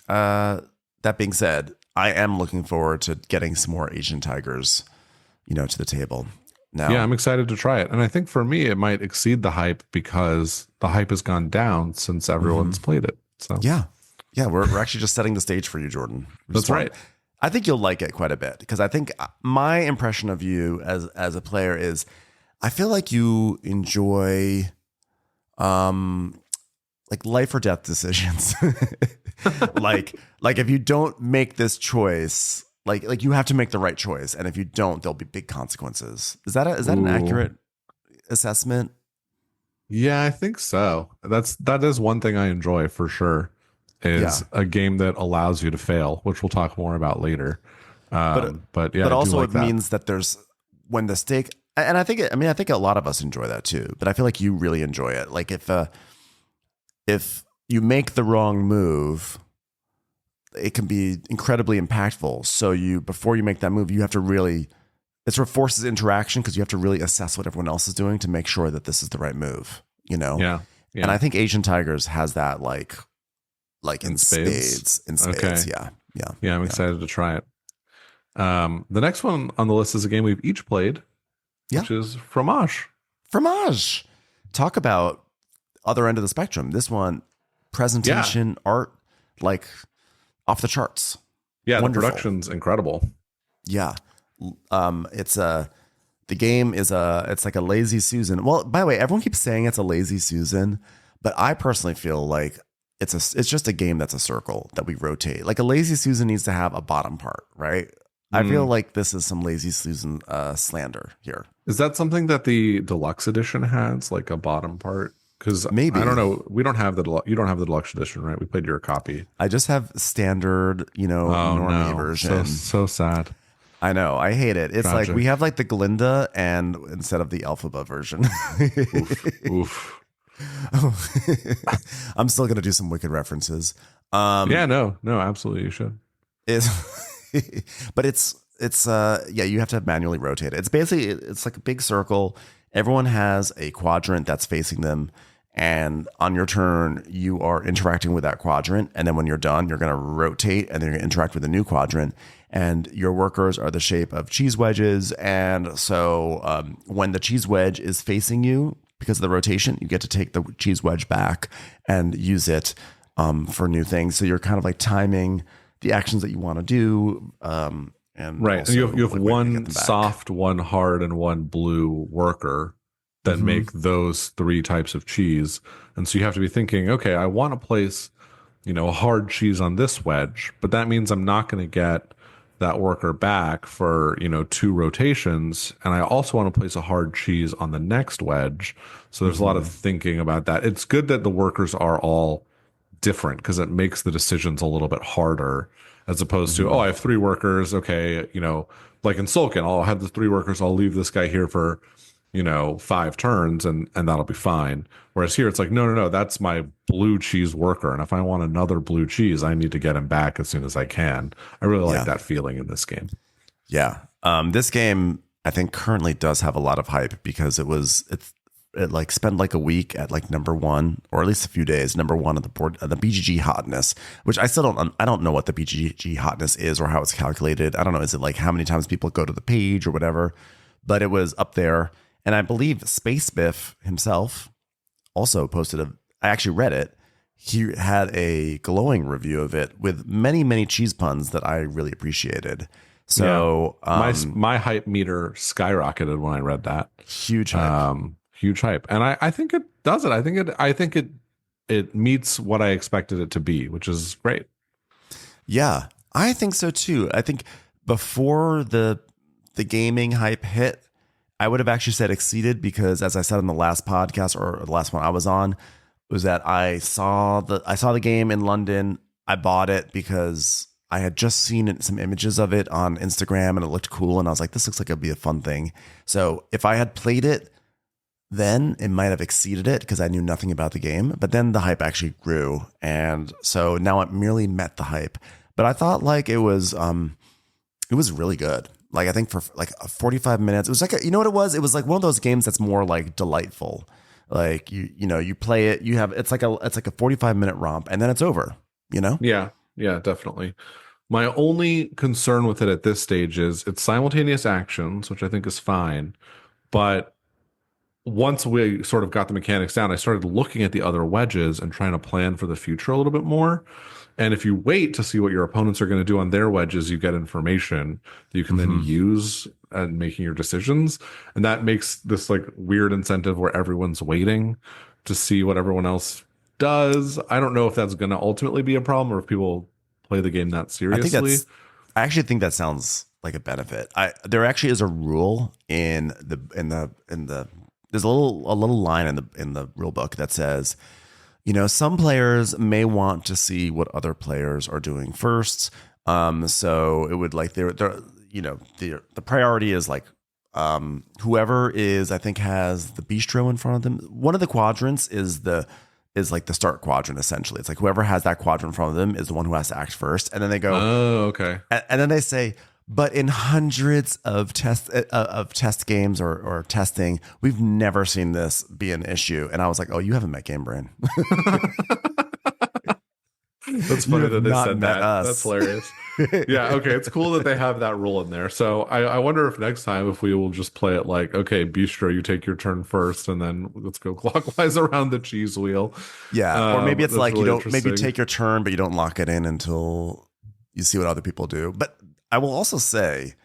that being said, I am looking forward to getting some more Asian Tigers, to the table. Now, yeah, I'm excited to try it. And I think for me, it might exceed the hype because the hype has gone down since everyone's played it. So yeah, we're actually just setting the stage for you, Jordan. That's right. I think you'll like it quite a bit because I think my impression of you as a player is I feel like you enjoy like life or death decisions. like if you don't make this choice, like you have to make the right choice, and if you don't, there'll be big consequences. Is that an accurate assessment? Yeah, I think so. That is one thing I enjoy for sure. Is a game that allows you to fail, which we'll talk more about later. But also it means that there's when the stake, and I think a lot of us enjoy that too. But I feel like you really enjoy it. Like if you make the wrong move, it can be incredibly impactful. So before you make that move, you have to really, it sort of forces interaction because you have to really assess what everyone else is doing to make sure that this is the right move, Yeah. And I think Asian Tigers has that like in spades. Okay. Yeah. I'm excited to try it. The next one on the list is a game we've each played, which is Fromage. Fromage. Talk about other end of the spectrum. This one, presentation, art, like off the charts. Yeah, wonderful. The production's incredible. Yeah. The game is it's like a lazy Susan. Well, by the way, everyone keeps saying it's a lazy Susan, but I personally feel like it's just a game that's a circle that we rotate. Like a lazy Susan needs to have a bottom part, right? I feel like this is some lazy Susan slander here. Is that something that the deluxe edition has, like a bottom part? Because maybe, I don't know. We don't have you don't have the deluxe edition, right? We played your copy. I just have standard, normie version. So sad. I know. I hate it. It's Tragic. like we have like the Glinda and instead of the Alphaba version. Oof. I'm still gonna do some wicked references. No, absolutely, you should. But it's you have to manually rotate it. It's basically it's like a big circle. Everyone has a quadrant that's facing them, and on your turn you are interacting with that quadrant, and then when you're done you're going to rotate and then you're going to interact with a new quadrant, and your workers are the shape of cheese wedges. And so when the cheese wedge is facing you, because of the rotation, you get to take the cheese wedge back and use it for new things. So you're kind of like timing the actions that you want to do. And right. And you have one soft, one hard, and one blue worker that make those three types of cheese. And so you have to be thinking, okay, I want to place, a hard cheese on this wedge, but that means I'm not going to get that worker back for, 2 rotations. And I also want to place a hard cheese on the next wedge. So there's a lot of thinking about that. It's good that the workers are all different because it makes the decisions a little bit harder as opposed to, I have 3 workers. Okay. Like in Sulkin, I'll have the 3 workers. I'll leave this guy here for, 5 turns and that'll be fine. Whereas here it's like, no, that's my blue cheese worker. And if I want another blue cheese, I need to get him back as soon as I can. I really like that feeling in this game. Yeah. This game, I think currently does have a lot of hype because it like spent like a week at like number 1, or at least a few days, number 1 on the board, the BGG hotness, which I don't know what the BGG hotness is or how it's calculated. I don't know. Is it like how many times people go to the page or whatever? But it was up there. And I believe Space Biff himself also posted I actually read it. He had a glowing review of it with many, many cheese puns that I really appreciated. So my hype meter skyrocketed when I read that. Huge hype. Huge hype. And I think it does it. I think it meets what I expected it to be, which is great. Yeah. I think so too. I think before the gaming hype hit, I would have actually said exceeded because, as I said on the last podcast or the last one I was on, was that I saw the game in London. I bought it because I had just seen some images of it on Instagram and it looked cool, and I was like, this looks like it'd be a fun thing. So if I had played it then, it might have exceeded it because I knew nothing about the game. But then the hype actually grew, and so now it merely met the hype. But I thought like it was really good. Like I think for like 45 minutes, it was like you know what it was? It was like one of those games that's more like delightful. Like you play it, it's like a 45-minute romp, and then it's over. You know? Yeah, definitely. My only concern with it at this stage is it's simultaneous actions, which I think is fine, but once we sort of got the mechanics down, I started looking at the other wedges and trying to plan for the future a little bit more. And if you wait to see what your opponents are going to do on their wedges, you get information that you can then use in making your decisions. And that makes this like weird incentive where everyone's waiting to see what everyone else does. I don't know if that's going to ultimately be a problem or if people play the game that seriously. I actually think that sounds like a benefit. There actually is a rule in the there's a little line in the rule book that says, some players may want to see what other players are doing first. So it would like the priority is like whoever I think has the bistro in front of them. One of the quadrants is like the start quadrant essentially. It's like whoever has that quadrant in front of them is the one who has to act first, and then they go, oh, okay, and then they say, but in hundreds of test games or testing, we've never seen this be an issue. And I was like, oh, you haven't met Game Brain. That's funny that they said that. Us. That's hilarious. Yeah, okay. It's cool that they have that rule in there. So I wonder if next time if we will just play it like, okay, Bistro, you take your turn first, and then let's go clockwise around the cheese wheel. Yeah, or maybe it's like really you don't maybe take your turn, but you don't lock it in until you see what other people do. But I will also say,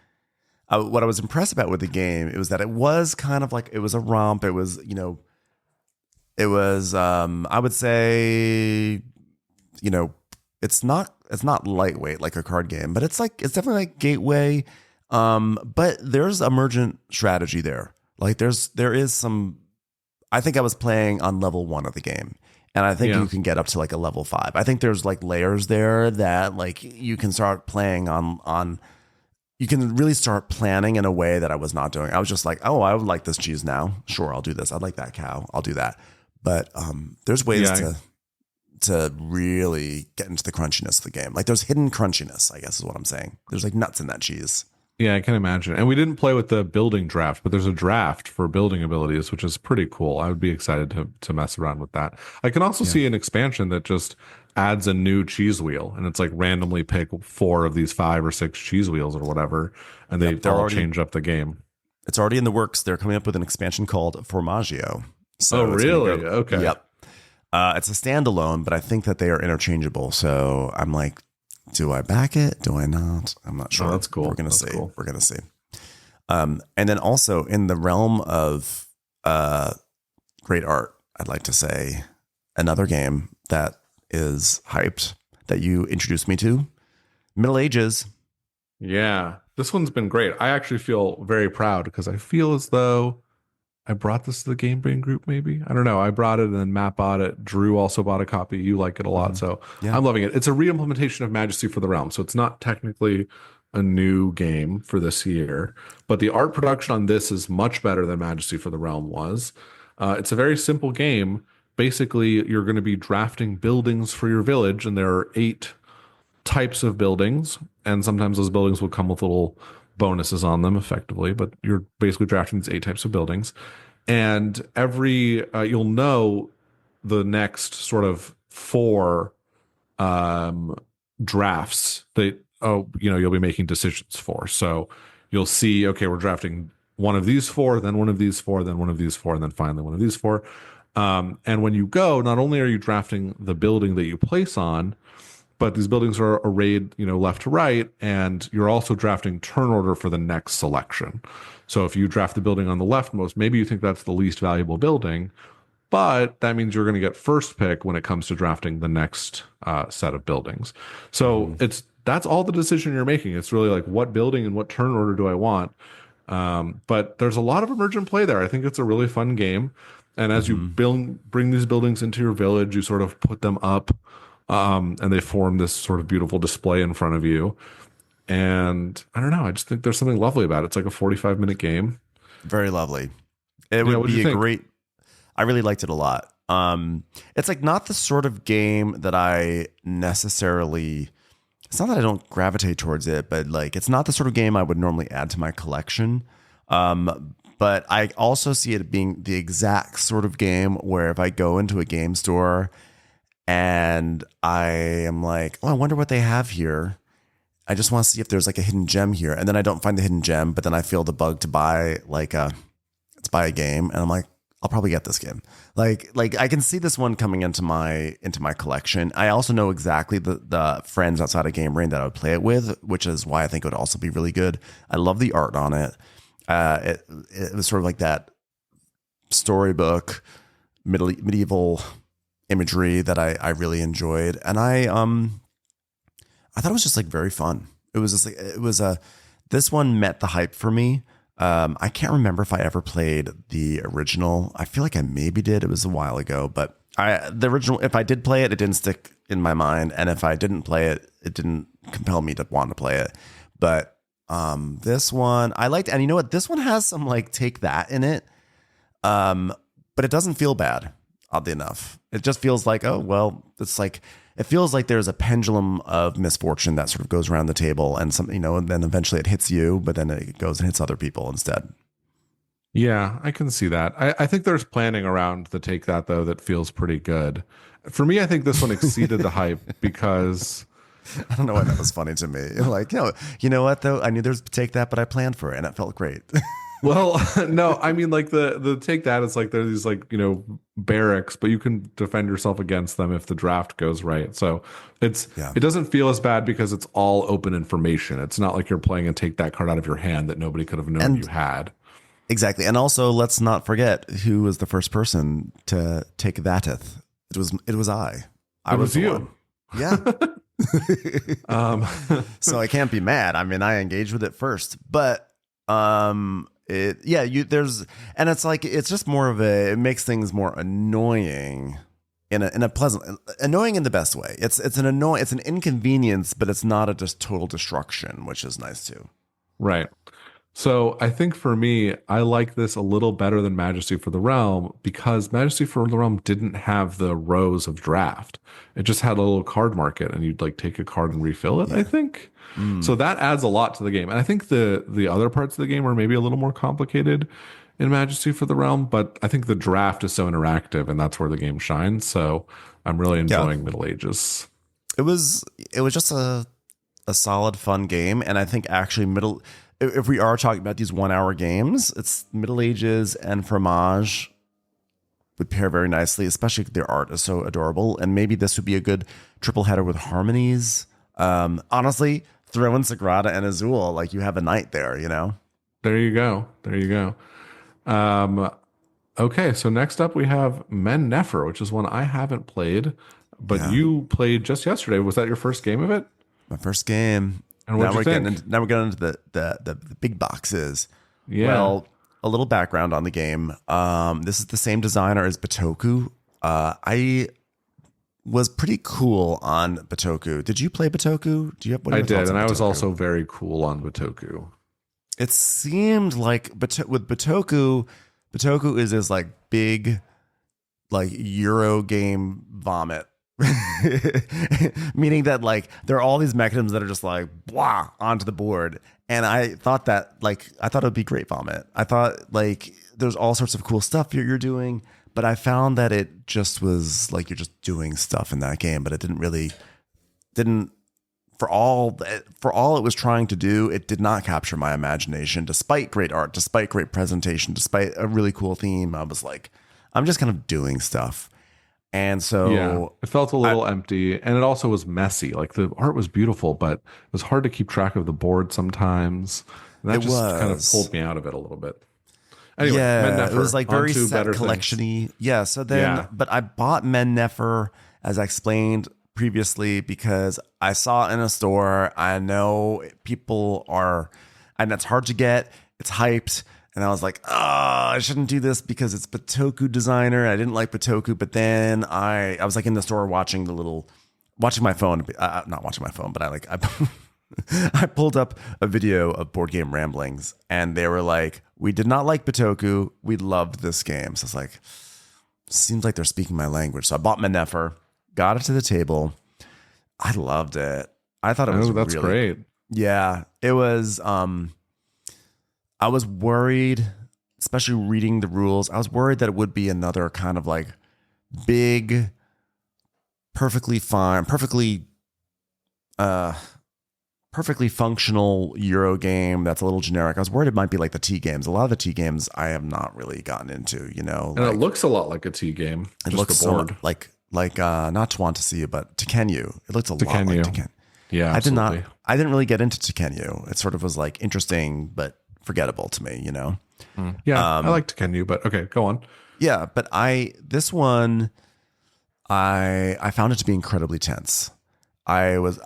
what I was impressed about with the game, it was that it was kind of like it was a romp. It was I would say, it's not lightweight like a card game, but it's definitely like gateway. But there's emergent strategy there. Like there is some. I think I was playing on level 1 of the game, and I think you can get up to like a level 5. I think there's like layers there that like you can start playing on. You can really start planning in a way that I was not doing. I was just like, oh, I would like this cheese now. Sure, I'll do this. I'd like that cow. I'll do that. But there's ways to really get into the crunchiness of the game. Like there's hidden crunchiness, I guess is what I'm saying. There's like nuts in that cheese. Yeah, I can imagine. And we didn't play with the building draft, but there's a draft for building abilities, which is pretty cool. I would be excited to mess around with that. I can also see an expansion that just adds a new cheese wheel, and it's like randomly pick 4 of these 5 or 6 cheese wheels or whatever, and they all change up the game. It's already in the works. They're coming up with an expansion called Fromage. So really? Okay. Yep. It's a standalone, but I think that they are interchangeable. So I'm like, do I back it? Do I not? I'm not sure. Oh, that's cool. We're gonna see. Cool. We're gonna see. And then also in the realm of great art, I'd like to say another game that is hyped that you introduced me to, Middle Ages. Yeah, this one's been great. I actually feel very proud because I feel as though I brought this to the Game Brain group, maybe. I don't know. I brought it and then Matt bought it. Drew also bought a copy. You like it a lot. So I'm loving it. It's a re-implementation of Majesty for the Realm. So it's not technically a new game for this year, but the art production on this is much better than Majesty for the Realm was. It's a very simple game. Basically, you're going to be drafting buildings for your village, and there are 8 types of buildings, and sometimes those buildings will come with little bonuses on them effectively, but you're basically drafting these 8 types of buildings, and every you'll know the next sort of 4 drafts that you'll be making decisions for. So you'll see, okay, we're drafting one of these 4, then one of these 4, then one of these 4, and then finally one of these 4. And when you go, not only are you drafting the building that you place on, but these buildings are arrayed, left to right, and you're also drafting turn order for the next selection. So if you draft the building on the leftmost, maybe you think that's the least valuable building, but that means you're going to get first pick when it comes to drafting the next set of buildings. So it's that's all the decision you're making. It's really like, what building and what turn order do I want? But there's a lot of emergent play there. I think it's a really fun game. And as you bring these buildings into your village, you sort of put them up, and they form this sort of beautiful display in front of you. And I don't know, I just think there's something lovely about it. It's like a 45-minute game. Very lovely. It would be a great. I really liked it a lot. It's like not the sort of game that I necessarily. It's not that I don't gravitate towards it, but like it's not the sort of game I would normally add to my collection. But I also see it being the exact sort of game where if I go into a game store and I am like, oh, I wonder what they have here. I just want to see if there's like a hidden gem here. And then I don't find the hidden gem, but then I feel the bug to buy let's buy a game. And I'm like, I'll probably get this game. Like I can see this one coming into my collection. I also know exactly the friends outside of Game Brain that I would play it with, which is why I think it would also be really good. I love the art on it. It was sort of like that storybook medieval imagery that I really enjoyed. And I thought it was just like very fun. It was just like, this one met the hype for me. I can't remember if I ever played the original. I feel like I maybe did. It was a while ago, but the original, if I did play it, it didn't stick in my mind. And if I didn't play it, it didn't compel me to want to play it. But this one I liked, and you know what? This one has some like take that in it. But it doesn't feel bad, oddly enough. It just feels like, oh, well, it's like, it feels like there's a pendulum of misfortune that sort of goes around the table and some, and then eventually it hits you, but then it goes and hits other people instead. Yeah, I can see that. I think there's planning around the take that though that feels pretty good. For me, I think this one exceeded the hype because I don't know why that was funny to me. Like, you know what though? I knew there's take that, but I planned for it and it felt great. Well, no, I mean like the take that is like there's these like, barracks, but you can defend yourself against them if the draft goes right. So it doesn't feel as bad because it's all open information. It's not like you're playing and take that card out of your hand that nobody could have known you had. Exactly. And also let's not forget who was the first person to take thateth. It was I. I was you. One. Yeah. So I can't be mad. I mean, I engaged with it first, but it's like it's just more of it makes things more annoying in a pleasant, annoying in the best way. It's an inconvenience, but it's not a just total destruction, which is nice too. Right. So I think for me, I like this a little better than Majesty for the Realm because Majesty for the Realm didn't have the rows of draft. It just had a little card market and you'd like take a card and refill it, yeah. I think. So that adds a lot to the game. And I think the other parts of the game are maybe a little more complicated in Majesty for the Realm, but I think the draft is so interactive and that's where the game shines. So I'm really enjoying Middle Ages. It was just a solid, fun game. And I think actually if we are talking about these 1 hour games, it's Middle Ages and Fromage would pair very nicely, especially if their art is so adorable. And maybe this would be a good triple header with Harmonies. Honestly, throw in Sagrada and Azul, like you have a night there, There you go. Okay, so next up we have Men-Nefer, which is one I haven't played, but you played just yesterday. Was that your first game of it? My first game. And what you think? Now we're getting into the big boxes. Yeah. Well, a little background on the game. This is the same designer as Botoku. I was pretty cool on Botoku. Did you play Botoku? I did, and I was also very cool on Botoku. It seemed like with Botoku is this like big like Euro game vomit. Meaning that like there are all these mechanisms that are just like blah onto the board, and I thought it would be great vomit. I thought like there's all sorts of cool stuff you're doing, but I found that it just was like you're just doing stuff in that game, but it didn't for all it was trying to do, it did not capture my imagination. Despite great art, despite great presentation, despite a really cool theme, I was like, I'm just kind of doing stuff. And so it felt a little empty, and it also was messy. Like the art was beautiful, but it was hard to keep track of the board sometimes. And that just kind of pulled me out of it a little bit. Anyway, Men-Nefer, it was like very set collection-y. Yeah. So then, but I bought Men-Nefer, as I explained, previously because I saw it in a store. I know people are, and it's hard to get. It's hyped. And I was like, oh, I shouldn't do this because it's Botoku designer. I didn't like Botoku, but then I was like in the store watching my phone, not watching my phone, but I pulled up a video of Board Game Ramblings, and they were like, we did not like Botoku. We loved this game. So it's like, seems like they're speaking my language. So I bought Men-Nefer, got it to the table. I loved it. I thought it was that's really great. Yeah, it was. I was worried, especially reading the rules. I was worried that it would be another kind of like big, perfectly fine, perfectly functional Euro game that's a little generic. I was worried it might be like the T games. A lot of the T games I have not really gotten into, you know. And it looks a lot like a T game. It looks so like not Twantasea, but Tekenyu. It looks a lot like Tekenyu. Yeah, absolutely. I didn't really get into Tekenyu. It sort of was like interesting, but forgettable to me, you know. Yeah, I like Tekenyu, but okay, go on. Yeah, but this one I found it to be incredibly tense. I was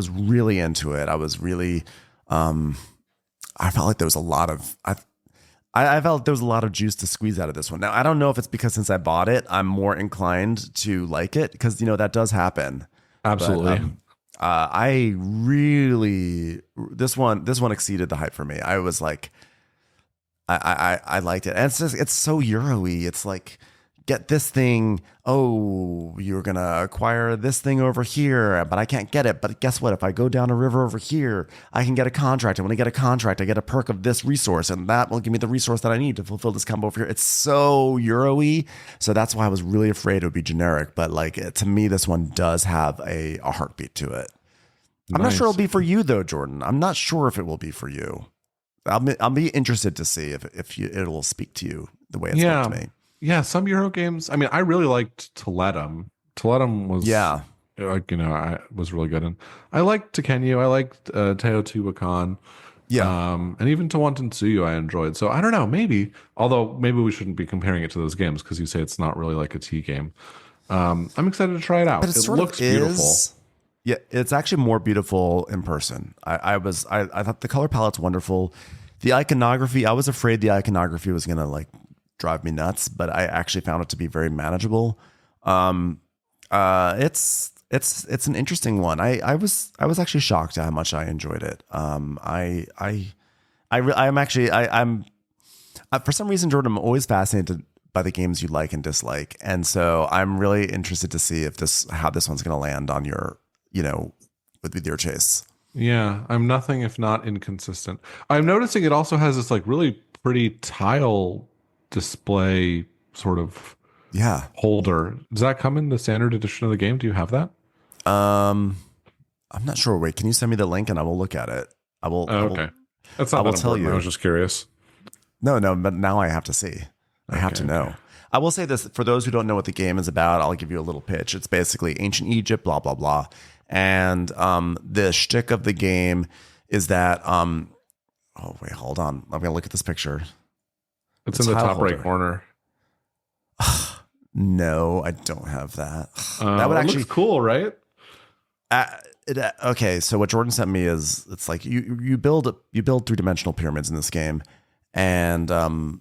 really into it. I was really I felt like there was a lot of I felt there was a lot of juice to squeeze out of this one. Now, I don't know if it's because since I bought it, I'm more inclined to like it because, you know, that does happen. Absolutely. But, I really this one exceeded the hype for me. I was like, I liked it, and it's so Euro-y. It's like, get this thing. Oh, you're gonna acquire this thing over here, but I can't get it. But guess what? If I go down a river over here, I can get a contract. And when I get a contract, I get a perk of this resource, and that will give me the resource that I need to fulfill this combo over here. It's so Euro-y. So that's why I was really afraid it would be generic. But like, to me, this one does have a heartbeat to it. I'm not sure it'll be for you though, Jordan. I'm not sure if it will be for you. I'll be interested to see if it will speak to you the way it spoke to me. Yeah, some Euro games. I mean, I really liked Toletum. Toletum was like, you know, I was really good, and I liked Tekenyu. I liked Teotihuacan. Yeah, and even Tawantinsuyu I enjoyed. So I don't know, maybe. Although maybe we shouldn't be comparing it to those games because you say it's not really like a T game. I'm excited to try it out. But it looks beautiful. Yeah, it's actually more beautiful in person. I thought the color palette's wonderful. The iconography, I was afraid the iconography was gonna like drive me nuts, but I actually found it to be very manageable. It's an interesting one. I was actually shocked at how much I enjoyed it. I'm for some reason, Jordan, I'm always fascinated by the games you like and dislike, and so I'm really interested to see how this one's going to land on your, you know, with your chase. Yeah, I'm nothing if not inconsistent. I'm noticing it also has this like really pretty tile display sort of holder. Does that come in the standard edition of the game? Do you have that? I'm not sure. Wait, can you send me the link and I will look at it? I will. Okay, that's not. I will tell you. I was just curious. No, but now I have to see. I have to know. Okay. I will say this for those who don't know what the game is about. I'll give you a little pitch. It's basically ancient Egypt, blah blah blah, and the shtick of the game is that. Oh wait, hold on. I'm gonna look at this picture. It's in the top right corner. No, I don't have that. That would actually looks cool, right? Okay, so what Jordan sent me is it's like you build 3-dimensional pyramids in this game, and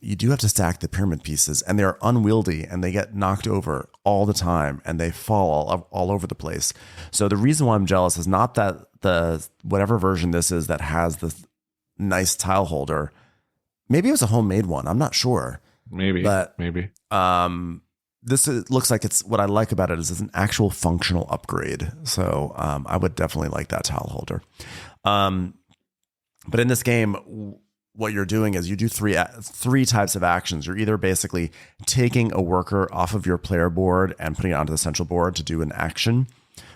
you do have to stack the pyramid pieces, and they're unwieldy and they get knocked over all the time and they fall all over the place. So the reason why I'm jealous is not that the whatever version this is that has the nice tile holder. Maybe it was a homemade one. I'm not sure. Maybe. This looks like it's what I like about it is it's an actual functional upgrade. So I would definitely like that tile holder. But in this game, what you're doing is you do three types of actions. You're either basically taking a worker off of your player board and putting it onto the central board to do an action.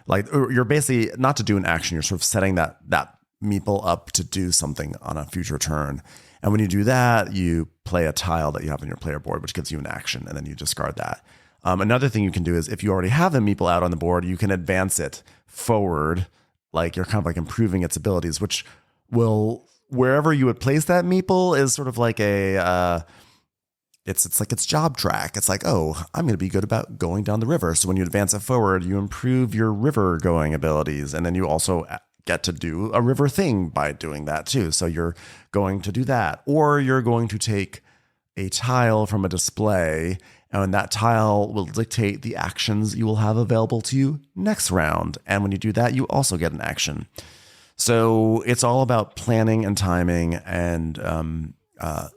Like you're basically not to do an action. You're sort of setting that meeple up to do something on a future turn. And when you do that, you play a tile that you have on your player board, which gives you an action, and then you discard that. Another thing you can do is if you already have the meeple out on the board, you can advance it forward, like you're kind of like improving its abilities, which will, wherever you would place that meeple is sort of like a it's like it's job track. It's like, oh, I'm going to be good about going down the river. So when you advance it forward, you improve your river going abilities. And then you also get to do a river thing by doing that too. So you're going to do that, or you're going to take a tile from a display, and that tile will dictate the actions you will have available to you next round. And when you do that, you also get an action. So it's all about planning and timing. And I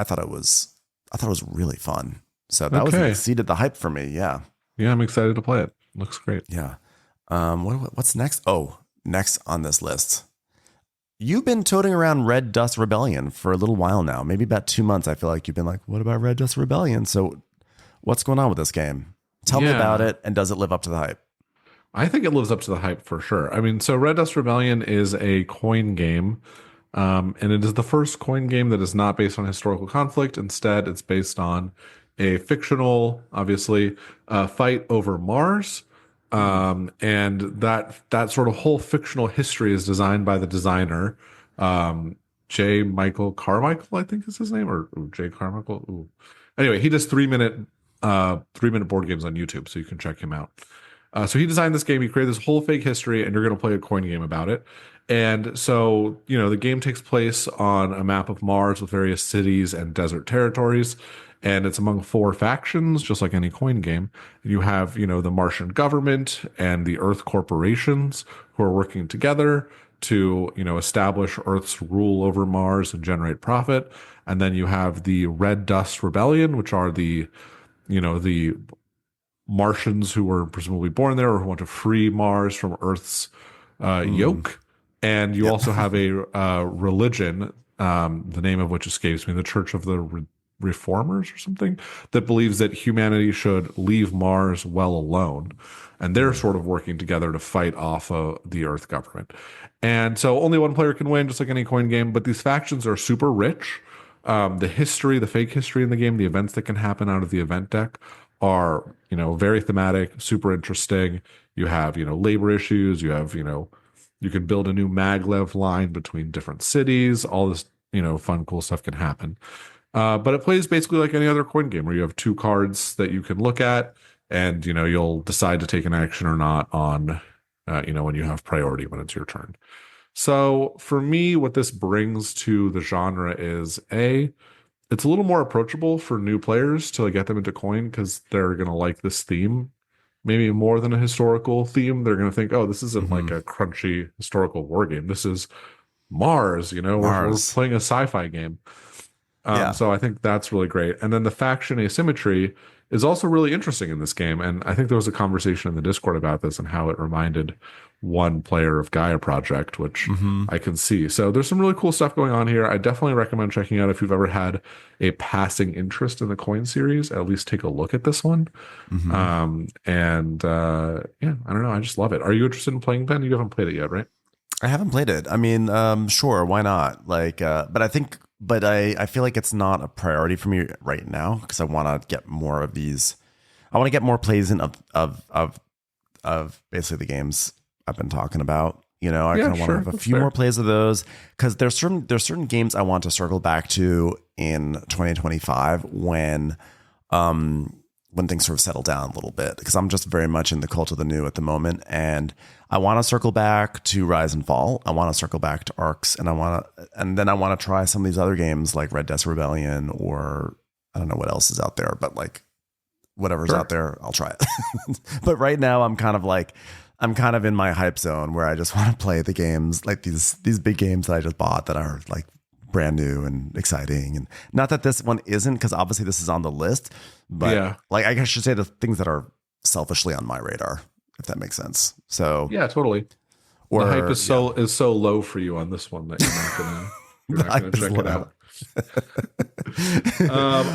thought it was really fun. So that was exceeded the hype for me. Yeah. Yeah, I'm excited to play it. Looks great. Yeah. What's next? Oh, next on this list. You've been toting around Red Dust Rebellion for a little while now, maybe about 2 months. I feel like you've been like, what about Red Dust Rebellion? So what's going on with this game? Tell me about it. And does it live up to the hype? I think it lives up to the hype for sure. I mean, so Red Dust Rebellion is a coin game. And it is the first coin game that is not based on historical conflict. Instead, it's based on a fictional, obviously, fight over Mars. And that sort of whole fictional history is designed by the designer, J. Michael Carmichael, I think is his name, or J. Carmichael. Ooh. Anyway, he does 3-minute board games on YouTube, so you can check him out. So he designed this game. He created this whole fake history, and you're going to play a coin game about it. And so, the game takes place on a map of Mars with various cities and desert territories. And it's among 4 factions, just like any coin game. And you have, the Martian government and the Earth corporations who are working together to, establish Earth's rule over Mars and generate profit. And then you have the Red Dust Rebellion, which are the Martians who were presumably born there or who want to free Mars from Earth's yoke. And you also have a religion, the name of which escapes me, the Church of the Reformers or something, that believes that humanity should leave Mars well alone. And they're sort of working together to fight off the Earth government. And so only one player can win, just like any coin game. But these factions are super rich. The history, the fake history in the game, the events that can happen out of the event deck are, very thematic, super interesting. You have, labor issues. You have, you can build a new maglev line between different cities. All this, fun, cool stuff can happen. But it plays basically like any other coin game where you have 2 cards that you can look at, and, you'll decide to take an action or not on, when you have priority when it's your turn. So for me, what this brings to the genre is it's a little more approachable for new players to get them into coin because they're going to like this theme. Maybe more than a historical theme. They're going to think, oh, this isn't like a crunchy historical war game. This is Mars, we're playing a sci-fi game. So I think that's really great. And then the faction asymmetry is also really interesting in this game. And I think there was a conversation in the Discord about this and how it reminded one player of Gaia Project, which I can see. So there's some really cool stuff going on here. I definitely recommend checking out if you've ever had a passing interest in the coin series. At least take a look at this one. I don't know. I just love it. Are you interested in playing, Ben? You haven't played it yet, right? I haven't played it. I mean, sure, why not? But I feel like it's not a priority for me right now because I want to get more of these. I want to get more plays in of basically the games I've been talking about. I kind of want to have a few more plays of those because there's certain games I want to circle back to in 2025 when things sort of settle down a little bit, because I'm just very much in the cult of the new at the moment. And I want to circle back to Rise and Fall. I want to circle back to Arcs, and then I want to try some of these other games like Red Dust Rebellion, or I don't know what else is out there, but whatever's out there, I'll try it. But right now I'm kind of in my hype zone where I just want to play the games, like these big games that I just bought that are like brand new and exciting. And not that this one isn't, because obviously this is on the list, but I should say the things that are selfishly on my radar, if that makes sense. So yeah, totally. Or the hype is so low for you on this one that you're not gonna check it out.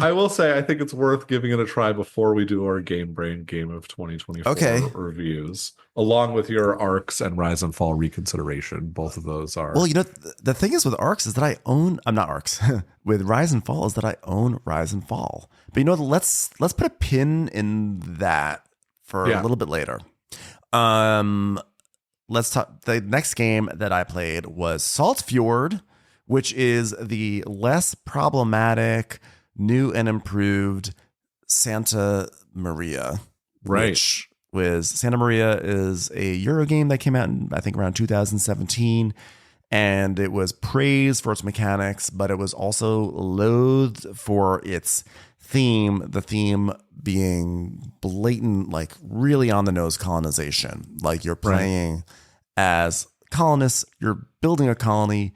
I will say I think it's worth giving it a try before we do our Game Brain Game of 2024 reviews, along with your Arcs and Rise and Fall reconsideration. Both of those are the thing is with Arcs is that I'm not Arcs with Rise and Fall is that I own Rise and Fall. But let's put a pin in that for a little bit later. Let's talk. The next game that I played was Saltfjord, which is the less problematic, new and improved Santa Maria. Right. Which was Santa Maria is a Euro game that came out in, I think, around 2017. And it was praised for its mechanics, but it was also loathed for its theme, the theme being blatant, like really on the nose colonization. Like you're playing as colonists, you're building a colony,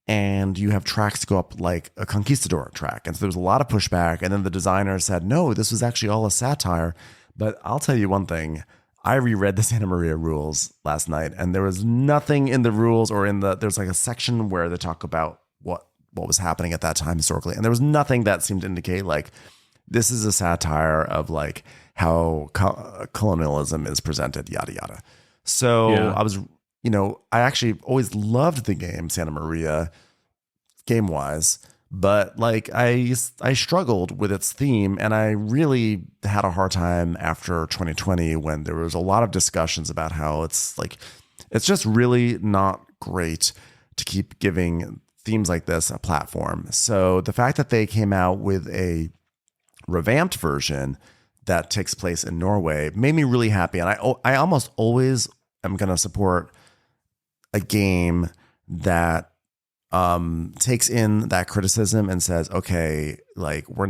and you have tracks to go up like a conquistador track. And so there was a lot of pushback. And then the designer said, no, this was actually all a satire. But I'll tell you one thing. I reread the Santa Maria rules last night, and there was nothing in the rules or there's like a section where they talk about what was happening at that time historically. And there was nothing that seemed to indicate like this is a satire of like how colonialism is presented, yada, yada. So I was, I actually always loved the game Santa Maria game wise, but like I struggled with its theme, and I really had a hard time after 2020 when there was a lot of discussions about how it's just really not great to keep giving themes like this a platform. So the fact that they came out with a revamped version that takes place in Norway made me really happy. And I almost always am going to support a game that takes in that criticism and says, okay, like we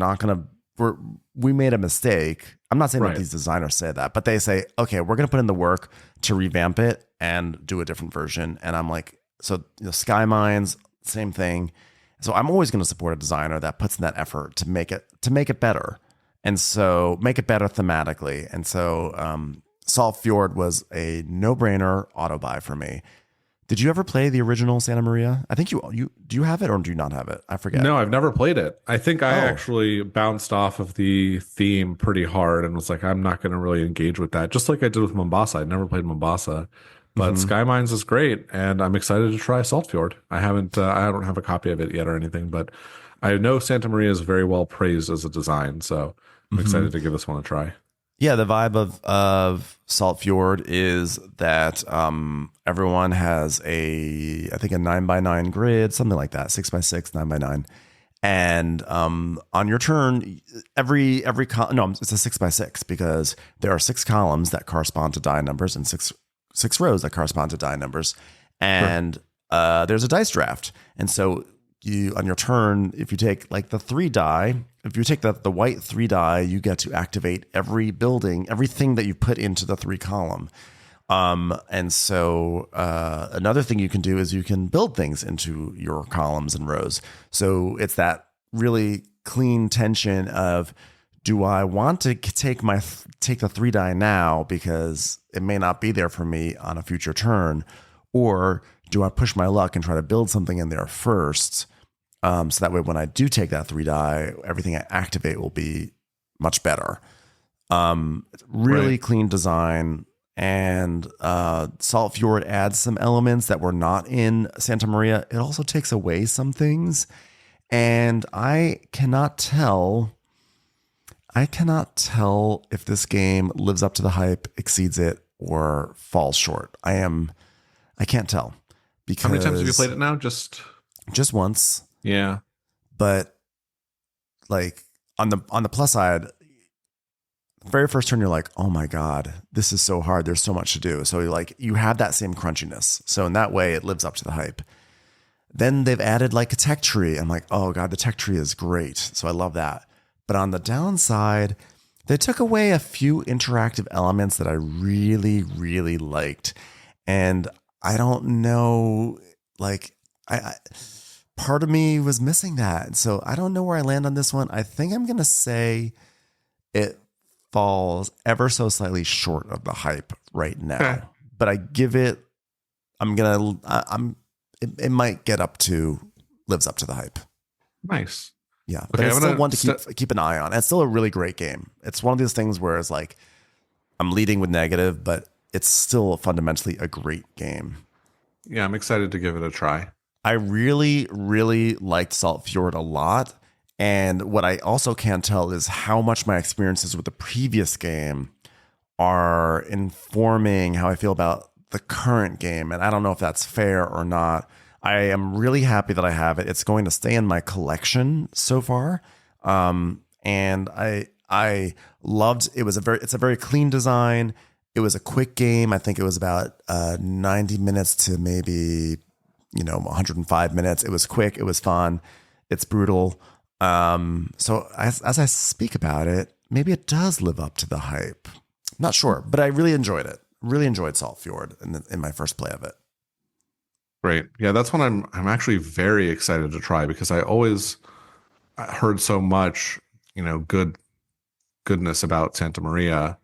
made a mistake. I'm not saying that these designers say that, but they say, okay, we're going to put in the work to revamp it and do a different version. And I'm like, so Sky Mines, same thing. So I'm always going to support a designer that puts in that effort to make it better. And so make it better thematically. And so Saltfjord was a no-brainer auto buy for me. Did you ever play the original Santa Maria? I think you do you have it or do you not have it? I forget. No, I've never played it. I think I actually bounced off of the theme pretty hard and was like, I'm not going to really engage with that. Just like I did with Mombasa. I'd never played Mombasa, but Sky Mines is great, and I'm excited to try Saltfjord. I don't have a copy of it yet or anything, but I know Santa Maria is very well praised as a design, so I'm excited to give this one a try. Yeah, the vibe of Saltfjord is that everyone has I think a 9x9 grid, something like that, 6x6, 9x9. And on your turn, it's a 6x6 because there are 6 columns that correspond to die numbers and six rows that correspond to die numbers. And there's a dice draft. And so on your turn, if you take like the 3 die, if you take the white 3 die, you get to activate everything that you put into the 3 column. And so another thing you can do is you can build things into your columns and rows. So it's that really clean tension of, do I want to take the 3 die now because it may not be there for me on a future turn, or do I push my luck and try to build something in there first? So that way, when I do take that 3 die, everything I activate will be much better. Really clean design, and Saltfjord adds some elements that were not in Santa Maria. It also takes away some things, and I cannot tell if this game lives up to the hype, exceeds it, or falls short. I can't tell. Because how many times have you played it now? Just once. Yeah. But like on the plus side, the very first turn, you're like, oh my God, this is so hard. There's so much to do. So you have that same crunchiness. So in that way, it lives up to the hype. Then they've added like a tech tree. I'm like, oh God, the tech tree is great. So I love that. But on the downside, they took away a few interactive elements that I really, really liked. And I don't know, like part of me was missing that. So I don't know where I land on this one. I think I'm going to say it falls ever so slightly short of the hype right now. But I give it, it might get lives up to the hype. Nice. Yeah. But it's still one to keep an eye on. It's still a really great game. It's one of these things where it's like, I'm leading with negative, but it's still fundamentally a great game. Yeah, I'm excited to give it a try. I really, really liked Saltfjord a lot. And what I also can't tell is how much my experiences with the previous game are informing how I feel about the current game. And I don't know if that's fair or not. I am really happy that I have it. It's going to stay in my collection so far. And I loved it. It's a very clean design. It was a quick game. I think it was about 90 minutes to maybe 105 minutes. It was quick. It was fun. It's brutal. So as I speak about it, maybe it does live up to the hype. Not sure, but I really enjoyed it. Really enjoyed Saltfjord in my first play of it. Great. Yeah, that's one I'm actually very excited to try because I always heard so much, goodness about Santa Maria.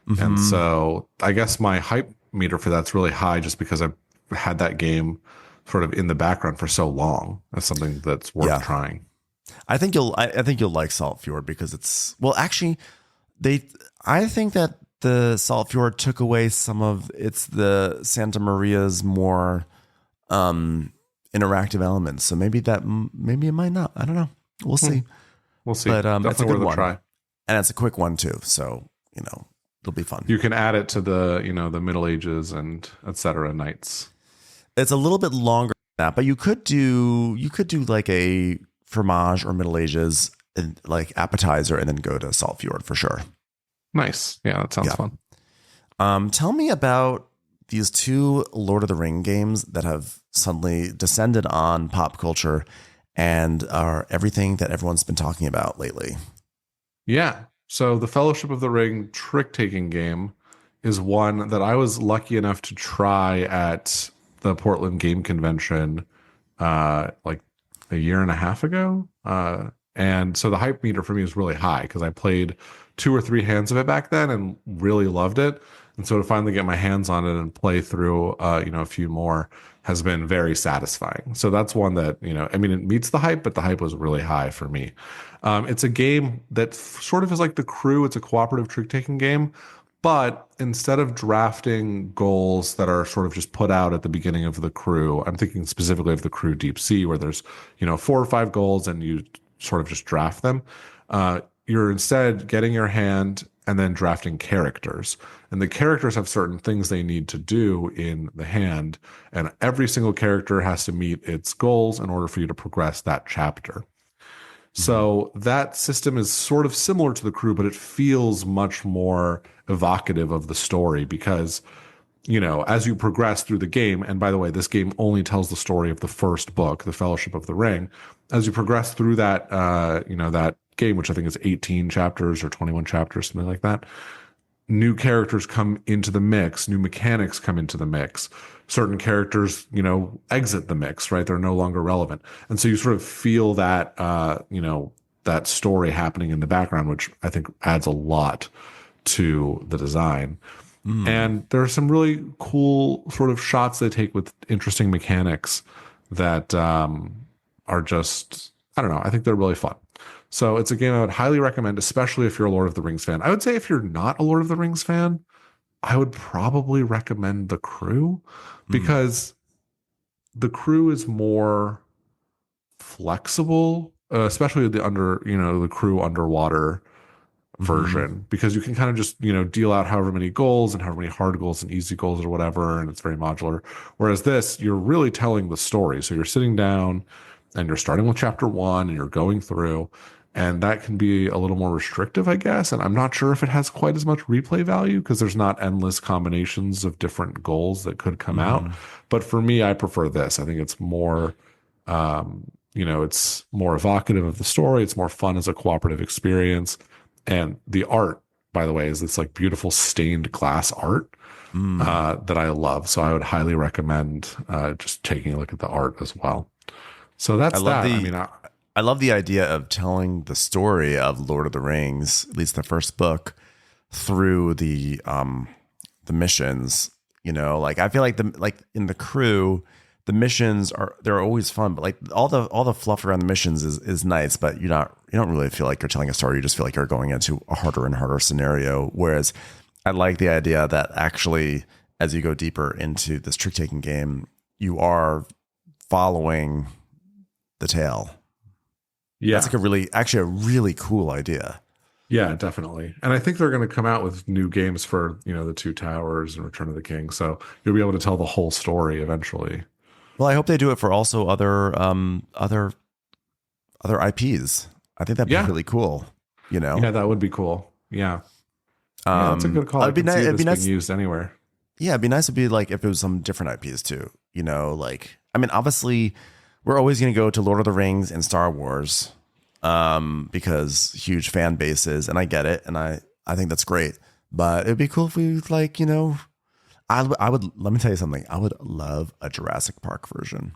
Mm-hmm. And so I guess my hype meter for that's really high just because I've had that game sort of in the background for so long. That's something that's worth trying. I think you'll like Saltfjord because it's actually I think that the Saltfjord took away some of the Santa Maria's more interactive elements. So maybe it might not. I don't know. We'll see. We'll see. But it's a good one. Try. And it's a quick one too. So, it'll be fun. You can add it to the, the Middle Ages and etc. nights. It's a little bit longer than that, but you could do like a Fromage or Middle Ages and like appetizer and then go to Saltfjord for sure. Nice. Yeah, that sounds fun. Tell me about these two Lord of the Ring games that have suddenly descended on pop culture and are everything that everyone's been talking about lately. Yeah. So the Fellowship of the Ring trick-taking game is one that I was lucky enough to try at the Portland Game Convention like a year and a half ago. And so the hype meter for me is really high because I played 2 or 3 hands of it back then and really loved it. And so to finally get my hands on it and play through, a few more has been very satisfying. So that's one that, it meets the hype, but the hype was really high for me. It's a game that sort of is like The Crew. It's a cooperative trick-taking game. But instead of drafting goals that are sort of just put out at the beginning of The Crew, I'm thinking specifically of The Crew Deep Sea, where there's, 4 or 5 goals and you sort of just draft them. You're instead getting your hand and then drafting characters. And the characters have certain things they need to do in the hand. And every single character has to meet its goals in order for you to progress that chapter. Mm-hmm. So that system is sort of similar to The Crew, but it feels much more evocative of the story because, as you progress through the game, and by the way, this game only tells the story of the first book, The Fellowship of the Ring. As you progress through that, that game, which I think is 18 chapters or 21 chapters, something like that, new characters come into the mix, new mechanics come into the mix. Certain characters, exit the mix, right? They're no longer relevant. And so you sort of feel that, that story happening in the background, which I think adds a lot to the design. Mm. And there are some really cool sort of shots they take with interesting mechanics that are just, I don't know, I think they're really fun. So it's a game I would highly recommend, especially if you're a Lord of the Rings fan. I would say if you're not a Lord of the Rings fan, I would probably recommend The Crew because The Crew is more flexible, especially the Crew underwater version, because you can kind of just, deal out however many goals and however many hard goals and easy goals or whatever, and it's very modular. Whereas this, you're really telling the story. So you're sitting down and you're starting with chapter 1 and you're going through, and that can be a little more restrictive, I guess. And I'm not sure if it has quite as much replay value because there's not endless combinations of different goals that could come out. But for me, I prefer this. I think it's more, it's more evocative of the story. It's more fun as a cooperative experience. And the art, by the way, is this like beautiful stained glass art that I love. So I would highly recommend just taking a look at the art as well. So that's that. I love the idea of telling the story of Lord of the Rings, at least the first book, through the missions. Like I feel like in The Crew, the missions they're always fun, but like all the fluff around the missions is nice, but you don't really feel like you're telling a story. You just feel like you're going into a harder and harder scenario. Whereas I like the idea that actually, as you go deeper into this trick-taking game, you are following the tale. Yeah, that's like a really cool idea. Yeah, definitely. And I think they're going to come out with new games for, the Two Towers and Return of the King. So you'll be able to tell the whole story eventually. Well, I hope they do it for also other IPs. I think that'd be Yeah. really cool. You know, Yeah, that would be cool. Yeah. Yeah, that's a good call. I it'd be can nice. see It'd this be being nice. used anywhere. Yeah, it'd be nice to be like if it was some different IPs too. You know, like I mean, obviously, we're always going to go to Lord of the Rings and Star Wars, because huge fan bases, and I get it, and I think that's great. But it'd be cool if we like, you know, I would let me tell you something. I would love a Jurassic Park version.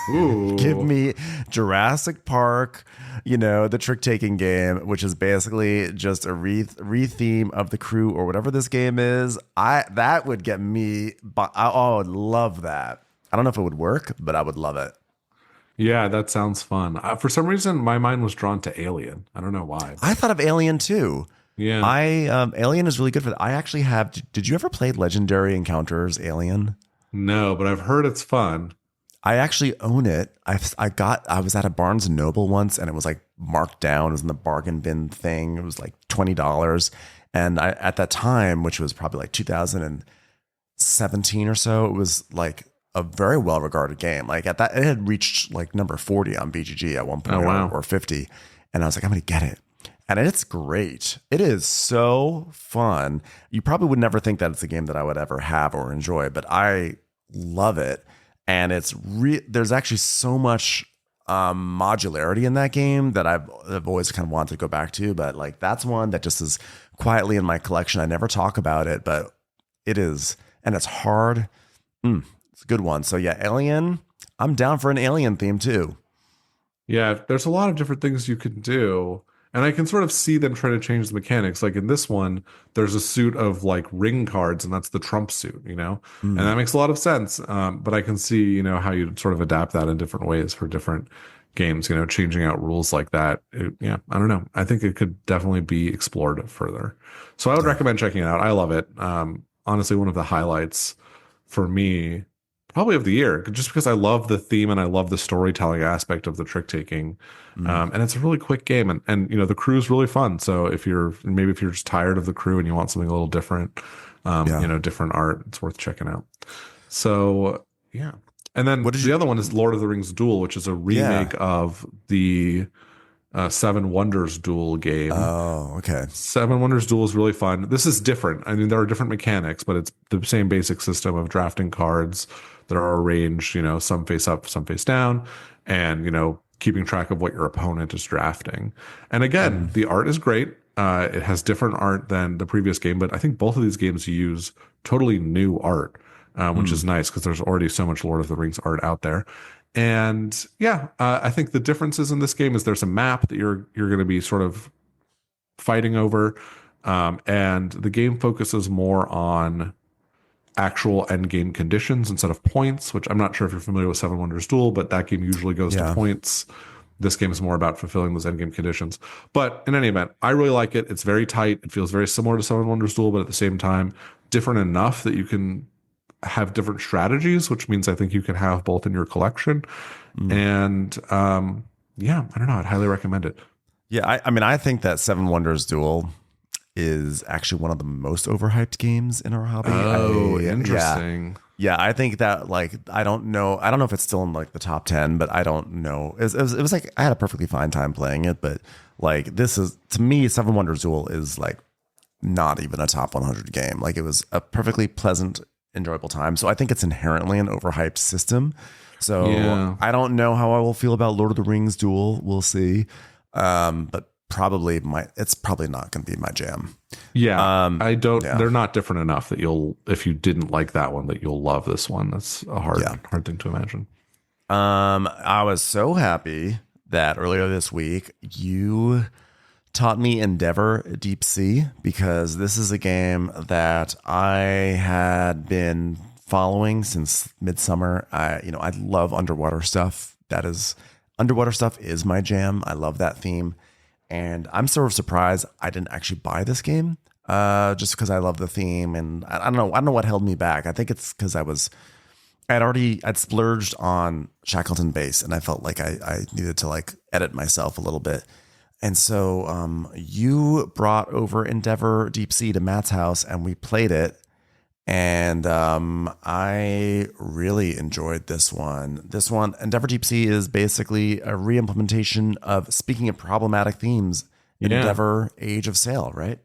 Ooh. Give me Jurassic Park, you know, the trick taking game, which is basically just a re-theme of the crew or whatever this game is. That would get me. I would love that. I don't know if it would work, but I would love it. Yeah, that sounds fun. For some reason, my mind was drawn to Alien. I don't know why. I thought of Alien too. Yeah. Alien is really good for that. I actually have. Did you ever play Legendary Encounters Alien? No, but I've heard it's fun. I actually own it. I was at a Barnes and Noble once, and it was like marked down. It was in the bargain bin thing. It was like $20, and at that time, which was probably like 2017 or so, it was like a very well regarded game. Like at that, it had reached like number 40 on BGG at one point, Oh, wow. or 50, and I was like, I'm gonna get it. And it's great. It is so fun. You probably would never think that it's a game that I would ever have or enjoy, but I love it. And there's actually so much modularity in that game that I've always kind of wanted to go back to. But like that's one that just is quietly in my collection. I never talk about it, but it is, and it's hard. It's a good one. So yeah, Alien. I'm down for an Alien theme too. Yeah, there's a lot of different things you can do. And I can sort of see them trying to change the mechanics. Like in this one, there's a suit of like ring cards, and that's the Trump suit, you know? And that makes a lot of sense. But I can see, you know, how you sort of adapt that in different ways for different games, you know, changing out rules like that. Yeah, I don't know. I think it could definitely be explored further. So I would recommend checking it out. I love it. Honestly, one of the highlights for me, probably of the year, just because I love the theme and I love the storytelling aspect of the trick taking. And it's a really quick game, and you know, the crew is really fun. So if you're just tired of the crew and you want something a little different, you know, different art, it's worth checking out. So yeah. And then the other one is Lord of the Rings Duel, which is a remake of the Seven Wonders Duel game. Oh, okay. Seven Wonders Duel is really fun. This is different. I mean, there are different mechanics, but it's the same basic system of drafting cards that are arranged, you know, some face up, some face down, and, you know, keeping track of what your opponent is drafting. And again, the art is great. It has different art than the previous game, but I think both of these games use totally new art, which is nice because there's already so much Lord of the Rings art out there. And yeah, I think the differences in this game is there's a map that you're going to be sort of fighting over, and the game focuses more on actual end game conditions instead of points, which I'm not sure if you're familiar with Seven Wonders Duel, but that game usually goes to points. This game is more about fulfilling those end game conditions. But in any event, I really like it. It's very tight. It feels very similar to Seven Wonders Duel, but at the same time, different enough that you can have different strategies, which means I think you can have both in your collection. And yeah, I don't know. I'd highly recommend it. Yeah, I mean, I think that Seven Wonders Duel is actually one of the most overhyped games in our hobby. Oh, interesting. Yeah, I think that, like, I don't know if it's still in like the top 10, but I don't know. It was like I had a perfectly fine time playing it, but like this is, to me, Seven Wonders Duel is like not even a top 100 game. Like it was a perfectly pleasant, enjoyable time. So I think it's inherently an overhyped system. So I don't know how I will feel about Lord of the Rings Duel. We'll see. But probably it's probably not going to be my jam. Yeah. I don't, they're not different enough that if you didn't like that one, that you'll love this one. That's a hard thing to imagine. I was so happy that earlier this week you taught me Endeavor Deep Sea, because this is a game that I had been following since Midsummer. I love underwater stuff. Underwater stuff is my jam. I love that theme. And I'm sort of surprised I didn't actually buy this game, just because I love the theme. And I don't know what held me back. I think it's because I'd splurged on Shackleton Base, and I felt like I needed to like edit myself a little bit. And so you brought over Endeavor Deep Sea to Matt's house, and we played it. And I really enjoyed this one. This one, Endeavor Deep Sea, is basically a re-implementation of, speaking of problematic themes, Yeah, Endeavor Age of Sail, right?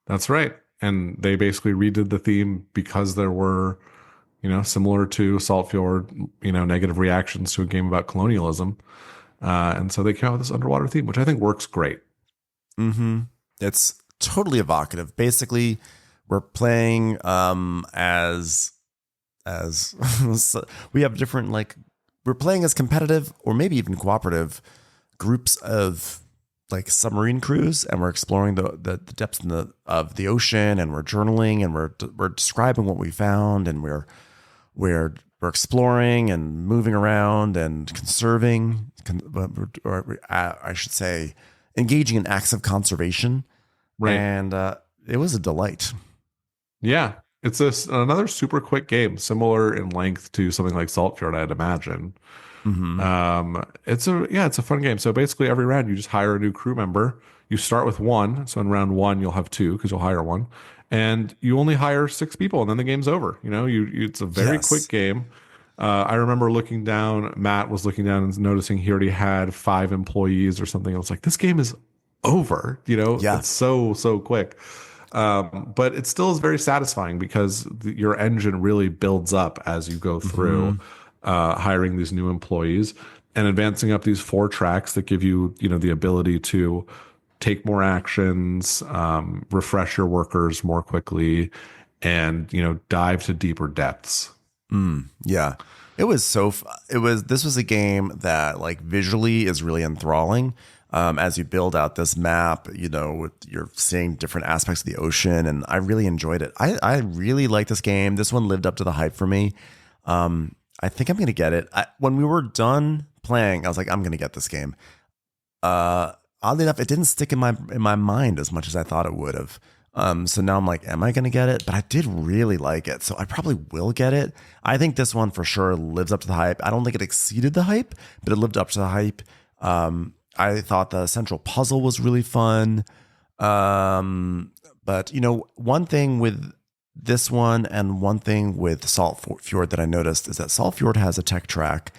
that's right. And they basically redid the theme because there were, similar to Saltfjord, negative reactions to a game about colonialism. And so they came out with this underwater theme, which I think works great. Mm-hmm. It's totally evocative. Basically, we're playing as we have different, like, we're playing as competitive or maybe even cooperative groups of like submarine crews, and we're exploring the depths of the ocean, and we're journaling, and we're describing what we found, and we're exploring and moving around and conserving, or I should say, engaging in acts of conservation. Right. And it was a delight. Yeah. It's another super quick game, similar in length to something like Saltfjord, I'd imagine. Mm-hmm. It's a fun game. So basically, every round you just hire a new crew member. You start with one. So in round one, you'll have two because you'll hire one, and you only hire six people, and then the game's over. It's a very quick Yes. game. I remember looking down. Matt was looking down and noticing he already had 5 employees or something. I was like, this game is over. Yeah. It's so quick. But it still is very satisfying because your engine really builds up as you go Mm-hmm. through hiring these new employees and advancing up these 4 tracks that give you, the ability to take more actions, refresh your workers more quickly, and, dive to deeper depths. Yeah. This was a game that, like, visually is really enthralling. As you build out this map, you're seeing different aspects of the ocean, and I really enjoyed it. I really like this game. This one lived up to the hype for me. I think I'm going to get it. When we were done playing, I was like, I'm going to get this game. Oddly enough, it didn't stick in my mind as much as I thought it would have. So now I'm like, am I going to get it? But I did really like it, so I probably will get it. I think this one for sure lives up to the hype. I don't think it exceeded the hype, but it lived up to the hype. I thought the central puzzle was really fun. But one thing with this one and one thing with Saltfjord that I noticed is that Saltfjord has a tech track,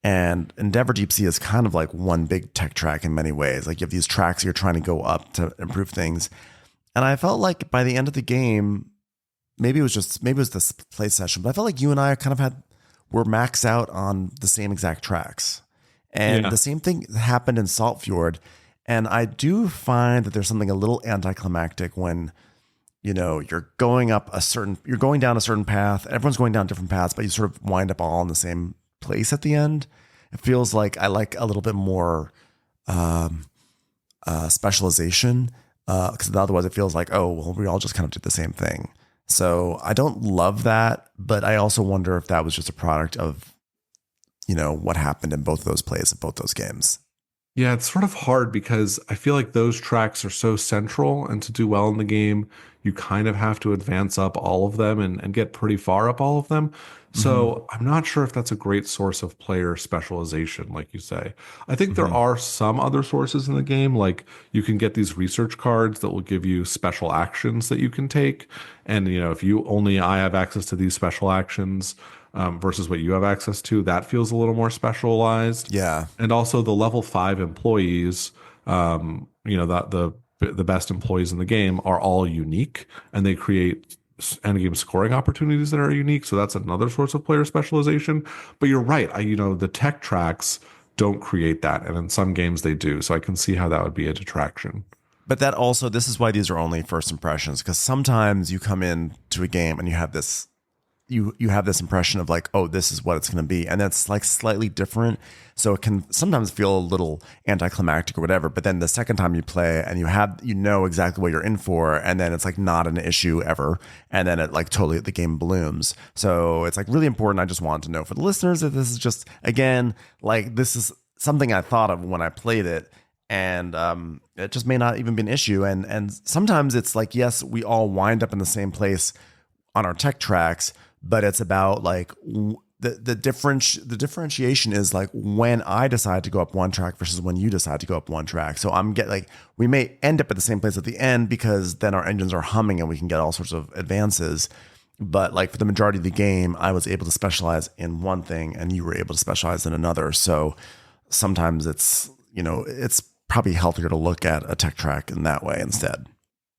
and Endeavor Deep Sea is kind of like one big tech track in many ways. Like, you have these tracks you're trying to go up to improve things. And I felt like by the end of the game, maybe it was this play session, but I felt like you and I were maxed out on the same exact tracks. And Yeah. the same thing happened in Saltfjord. And I do find that there's something a little anticlimactic when, you're going down a certain path. Everyone's going down different paths, but you sort of wind up all in the same place at the end. It feels like I like a little bit more specialization, because otherwise it feels like, oh, well, we all just kind of did the same thing. So I don't love that, but I also wonder if that was just a product of, what happened in both of those plays of both those games. Yeah, it's sort of hard because I feel like those tracks are so central, and to do well in the game, you kind of have to advance up all of them and get pretty far up all of them. Mm-hmm. So I'm not sure if that's a great source of player specialization, like you say. I think there Mm-hmm. are some other sources in the game, like you can get these research cards that will give you special actions that you can take. And, if I have access to these special actions, versus what you have access to, that feels a little more specialized. Yeah. And also the level 5 employees, the best employees in the game are all unique, and they create end game scoring opportunities that are unique. So that's another source of player specialization. But you're right. The tech tracks don't create that, and in some games they do. So I can see how that would be a detraction. But this is why these are only first impressions, because sometimes you come into a game and you have this impression of like, oh, this is what it's going to be. And that's like slightly different. So it can sometimes feel a little anticlimactic or whatever. But then the second time you play and you know exactly what you're in for, and then it's like not an issue ever. And then it like totally, the game blooms. So it's like really important. I just wanted to know for the listeners that this is just, again, like, this is something I thought of when I played it. And it just may not even be an issue. And sometimes it's like, yes, we all wind up in the same place on our tech tracks, but it's about like the differentiation is like when I decide to go up one track versus when you decide to go up one track. So we may end up at the same place at the end because then our engines are humming and we can get all sorts of advances. But like for the majority of the game, I was able to specialize in one thing and you were able to specialize in another. So sometimes it's probably healthier to look at a tech track in that way instead.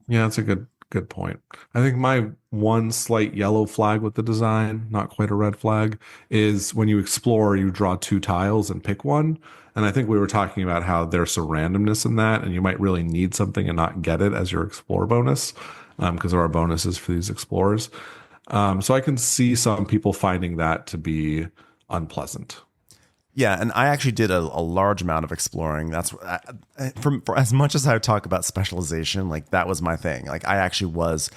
Yeah, that's a good point. I think my one slight yellow flag with the design, not quite a red flag, is when you explore, you draw two tiles and pick one. And I think we were talking about how there's some randomness in that, and you might really need something and not get it as your explore bonus, because there are bonuses for these explorers. So I can see some people finding that to be unpleasant. Yeah, and I actually did a large amount of exploring. That's for as much as I talk about specialization, like that was my thing. Like I actually was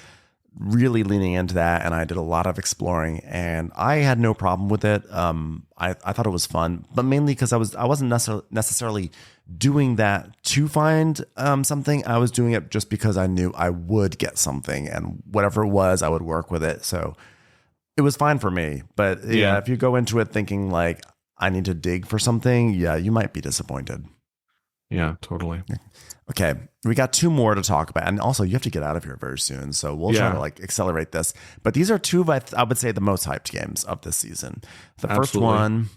really leaning into that, and I did a lot of exploring, and I had no problem with it. I thought it was fun, but mainly because I wasn't necessarily doing that to find something. I was doing it just because I knew I would get something, and whatever it was, I would work with it. So it was fine for me. But yeah, if you go into it thinking like I need to dig for something, yeah, you might be disappointed. Yeah, totally. Okay, we got two more to talk about, and also you have to get out of here very soon, so we'll try to like accelerate this. But these are two of I would say the most hyped games of this season. The first one,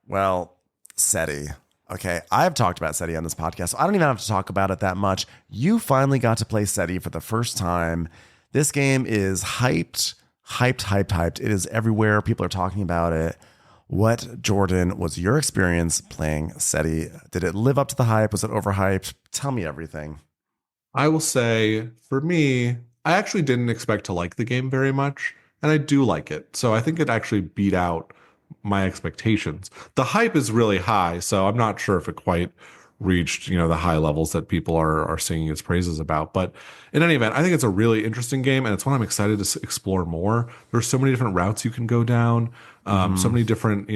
well, SETI. Okay, I've talked about SETI on this podcast, so I don't even have to talk about it that much. You finally got to play SETI for the first time. This game is hyped. It is everywhere. People are talking about it. What, Jordan, was your experience playing SETI? Did it live up to the hype? Was it overhyped? Tell me everything. I will say, for me, I actually didn't expect to like the game very much, and I do like it. So I think it actually beat out my expectations. The hype is really high, so I'm not sure if it quite reached, the high levels that people are singing its praises about. But in any event, I think it's a really interesting game, and it's one I'm excited to explore more. There's so many different routes you can go down, so many different,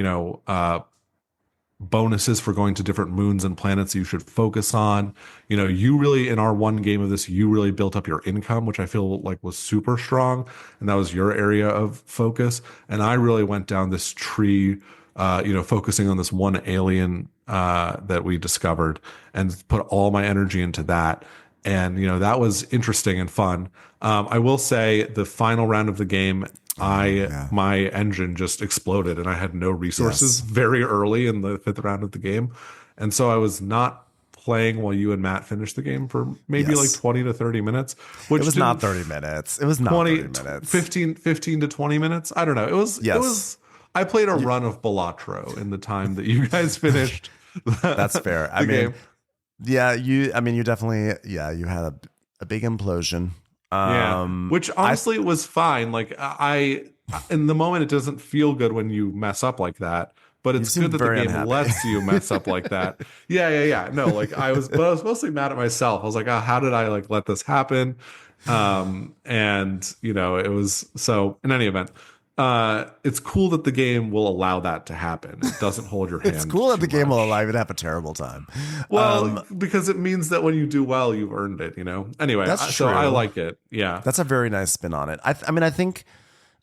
bonuses for going to different moons and planets you should focus on. You really, in our one game of this, you really built up your income, which I feel like was super strong. And that was your area of focus. And I really went down this tree, focusing on this one alien that we discovered and put all my energy into that. And, that was interesting and fun. I will say the final round of the game, my engine just exploded and I had no resources very early in the fifth round of the game. And so I was not playing while you and Matt finished the game for maybe like 20 to 30 minutes, which it was not 30 minutes. It was not 20, 30 minutes. 15 to 20 minutes. I don't know. It was, I played a run of Balatro in the time that you guys finished. That's fair. I mean, you definitely, you had a big implosion. Which honestly was fine. Like in the moment, it doesn't feel good when you mess up like that, but it's good that the game lets you mess up like that. Yeah. No, like I was mostly mad at myself. I was like, oh, how did I like let this happen? It was so in any event. It's cool that the game will allow that to happen. It doesn't hold your hand. It's cool that the game will allow you to have a terrible time. Well, because it means that when you do well, you've earned it, Anyway, that's true. So I like it. Yeah. That's a very nice spin on it. I think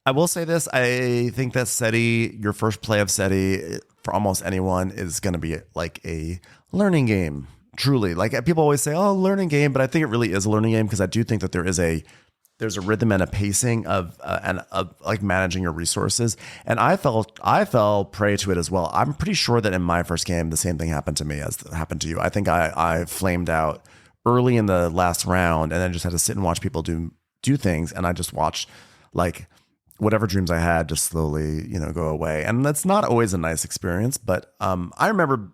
I will say this. I think that SETI, your first play of SETI for almost anyone is going to be like a learning game. Truly. Like people always say, oh, learning game, but I think it really is a learning game because I do think that there's a rhythm and a pacing of like managing your resources. And I fell prey to it as well. I'm pretty sure that in my first game, the same thing happened to me as happened to you. I think I flamed out early in the last round and then just had to sit and watch people do things. And I just watched like whatever dreams I had just slowly, go away. And that's not always a nice experience, but I remember,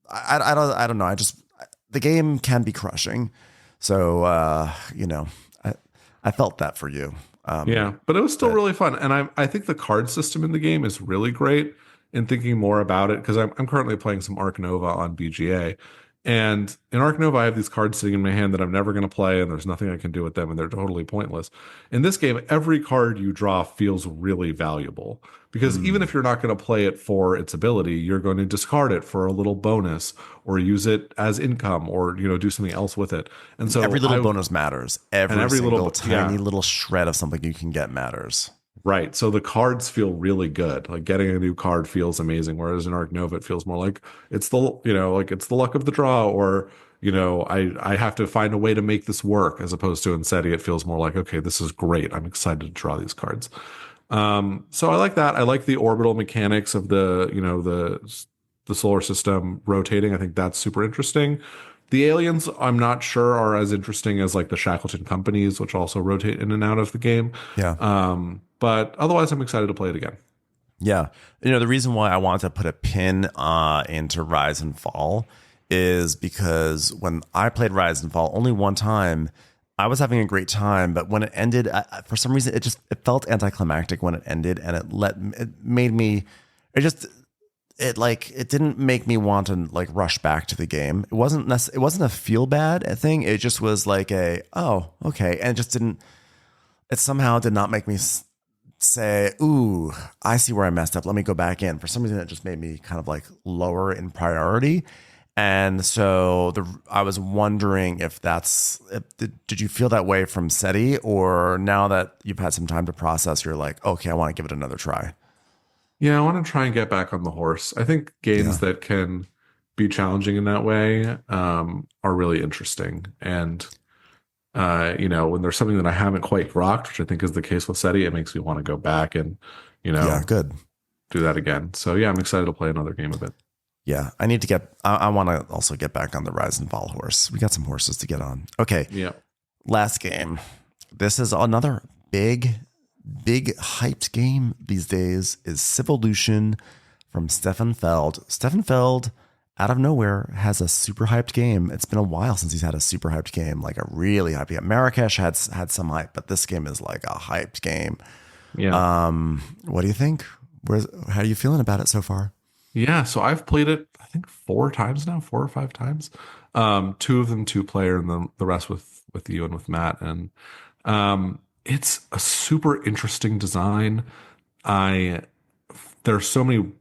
I don't know. The game can be crushing. So, I felt that for you. But it was still really fun. And I think the card system in the game is really great in thinking more about it because I'm currently playing some Arc Nova on BGA. And in Arc Nova, I have these cards sitting in my hand that I'm never going to play, and there's nothing I can do with them, and they're totally pointless. In this game, every card you draw feels really valuable because even if you're not going to play it for its ability, you're going to discard it for a little bonus or use it as income or do something else with it. And so every little bonus matters. Every single tiny little shred of something you can get matters. Right. So the cards feel really good. Like getting a new card feels amazing. Whereas in Arc Nova, it feels more like it's like it's the luck of the draw, or, I have to find a way to make this work, as opposed to in SETI, it feels more like, okay, this is great. I'm excited to draw these cards. So I like that. I like the orbital mechanics of the solar system rotating. I think that's super interesting. The aliens, I'm not sure are as interesting as like the Shackleton companies, which also rotate in and out of the game. Yeah. But otherwise, I'm excited to play it again. Yeah. The reason why I wanted to put a pin into Rise and Fall is because when I played Rise and Fall only one time, I was having a great time, but when it ended, for some reason, it felt anticlimactic when it ended, and it didn't make me want to like rush back to the game. It wasn't a feel bad thing. It just was like oh, okay. And it somehow did not make me say, ooh, I see where I messed up. Let me go back in. For some reason, it just made me kind of like lower in priority. And so I was wondering if did you feel that way from SETI, or now that you've had some time to process, you're like, okay, I want to give it another try. Yeah, I want to try and get back on the horse. I think games that can be challenging in that way are really interesting. And, when there's something that I haven't quite rocked, which I think is the case with SETI, it makes me want to go back and, yeah, good. do that again. So yeah, I'm excited to play another game of it. Yeah, I want to also get back on the Rise and Fall horse. We got some horses to get on. Okay. Yeah. Last game. This is another big hyped game these days, is Civolution from Stefan Feld. Stefan Feld, out of nowhere, has a super hyped game. It's been a while since he's had a super hyped game, like a really hyped game. Marrakesh had some hype, but this game is like a hyped game. Yeah. What do you think? How are you feeling about it so far? Yeah, so I've played it, I think 4 or 5 times. 2 of them 2-player, and the rest with you and with Matt. And it's a super interesting design. There are so many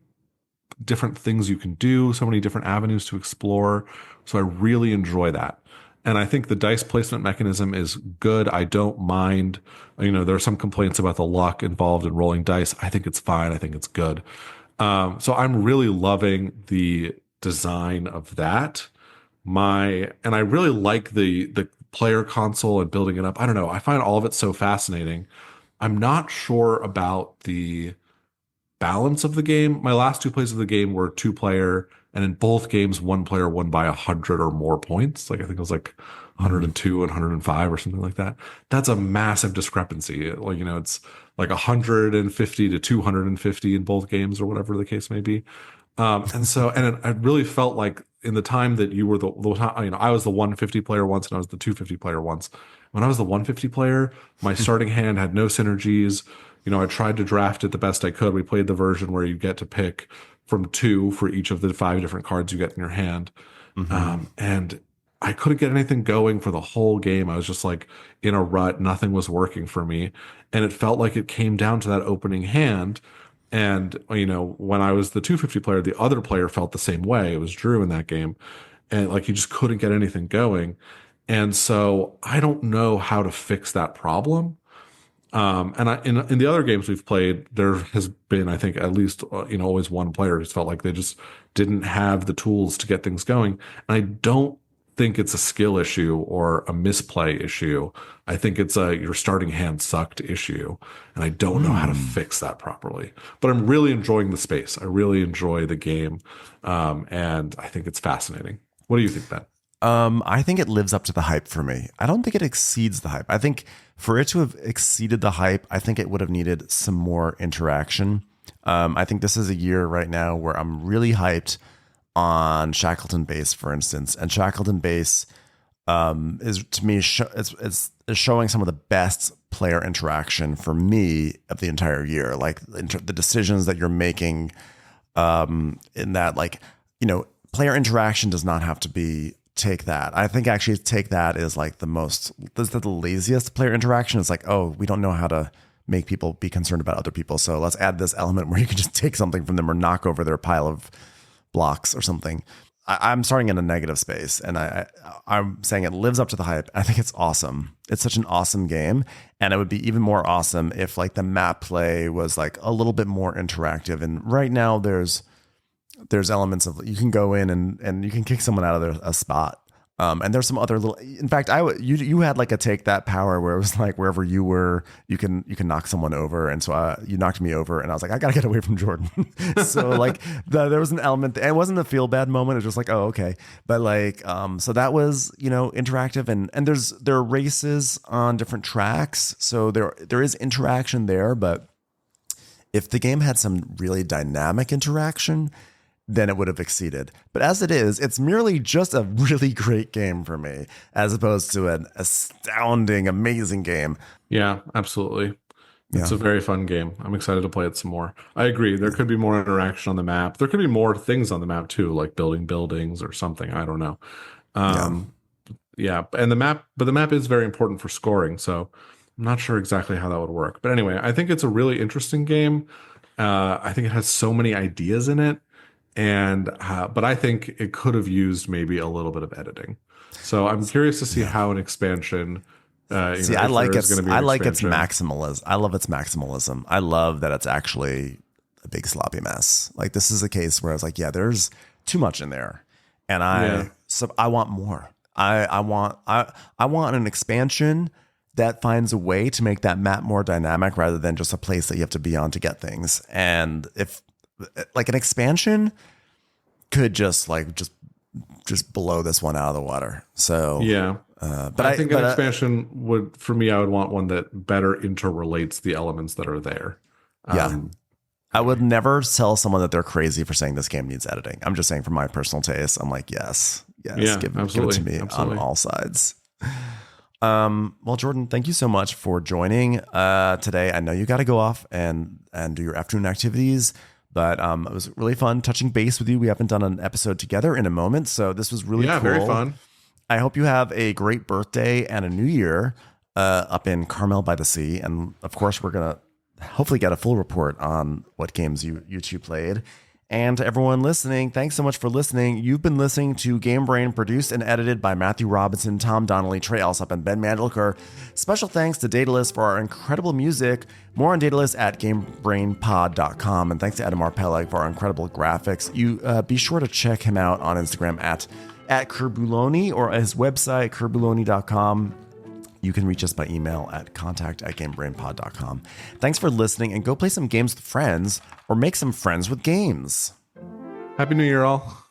different things you can do, so many different avenues to explore. So I really enjoy that. And I think the dice placement mechanism is good. I don't mind. There are some complaints about the luck involved in rolling dice. I think it's fine. I think it's good. So I'm really loving the design of that. And I really like the player console and building it up. I don't know. I find all of it so fascinating. I'm not sure about the balance of the game. My last 2 plays of the game were 2-player, and in both games, 1-player won by 100 or more points. Like I think it was like 102 and 105 or something like that. That's a massive discrepancy. Like, it's like 150 to 250 in both games, or whatever the case may be. I really felt like in the time that you were I was the 150 player once, and I was the 250 player once. When I was the 150 player, my starting hand had no synergies. I tried to draft it the best I could. We played the version where you get to pick from 2 for each of the 5 different cards you get in your hand. And I couldn't get anything going for the whole game. I was just like in a rut. Nothing was working for me. And it felt like it came down to that opening hand. And, when I was the 250 player, the other player felt the same way. It was Drew in that game. And like, you just couldn't get anything going. And so I don't know how to fix that problem. In the other games we've played, there has been, I think, at least, always one player who's felt like they just didn't have the tools to get things going. And I don't think it's a skill issue or a misplay issue. I think it's your starting hand sucked issue. And I don't know how to fix that properly. But I'm really enjoying the space. I really enjoy the game. And I think it's fascinating. What do you think, Ben? I think it lives up to the hype for me. I don't think it exceeds the hype. I think for it to have exceeded the hype, I think it would have needed some more interaction. I think this is a year right now where I'm really hyped on Shackleton Base, for instance. And Shackleton Base is, to me, is showing some of the best player interaction for me of the entire year. Like the decisions that you're making in that, like, player interaction does not have to be take that. I think actually take that is like the laziest player interaction. Is like, oh, we don't know how to make people be concerned about other people, so let's add this element where you can just take something from them or knock over their pile of blocks or something. I'm starting in a negative space, and I'm saying it lives up to the hype. I think it's awesome. It's such an awesome game, and it would be even more awesome if like the map play was like a little bit more interactive. And right now, there's elements of you can go in and you can kick someone out of a spot. And there's some other little. In fact, you had like a take that power where it was like wherever you were, you can knock someone over, and so you knocked me over, and I was like, I gotta get away from Jordan. So like there was an element. It wasn't a feel bad moment. It was just like, oh okay, but like so that was interactive, and there are races on different tracks, so there is interaction there. But if the game had some really dynamic interaction, then it would have exceeded. But as it is, it's merely just a really great game for me, as opposed to an astounding, amazing game. Yeah, absolutely. It's a very fun game. I'm excited to play it some more. I agree. There could be more interaction on the map. There could be more things on the map too, like building buildings or something. I don't know. Yeah. And the map is very important for scoring. So I'm not sure exactly how that would work. But anyway, I think it's a really interesting game. I think it has so many ideas in it. But I think it could have used maybe a little bit of editing. So I'm curious to see how an expansion. I like its maximalism. I love its maximalism. I love that it's actually a big sloppy mess. Like this is a case where I was like, yeah, there's too much in there, and I want more. I want an expansion that finds a way to make that map more dynamic rather than just a place that you have to be on to get things. And if like an expansion could just blow this one out of the water. So but I think an expansion would, for me, I would want one that better interrelates the elements that are there. I would never tell someone that they're crazy for saying this game needs editing. I'm just saying from my personal taste, I'm like, yes, give it to me on all sides. Well, Jordan, thank you so much for joining today. I know you got to go off and do your afternoon activities. But it was really fun touching base with you. We haven't done an episode together in a moment, so this was really cool. Very fun. I hope you have a great birthday and a new year up in Carmel by the Sea. And of course, we're going to hopefully get a full report on what games you two played. And to everyone listening, thanks so much for listening. You've been listening to Game Brain, produced and edited by Matthew Robinson, Tom Donnelly, Trey Alsop, and Ben Mandalker. Special thanks to Daedalus for our incredible music. More on Daedalus at GameBrainPod.com. And thanks to Adamar Peleg for our incredible graphics. You be sure to check him out on Instagram at Kerbuloni or his website, Kerbuloni.com. You can reach us by email at contact@GameBrainPod.com. Thanks for listening, and go play some games with friends or make some friends with games. Happy New Year, all.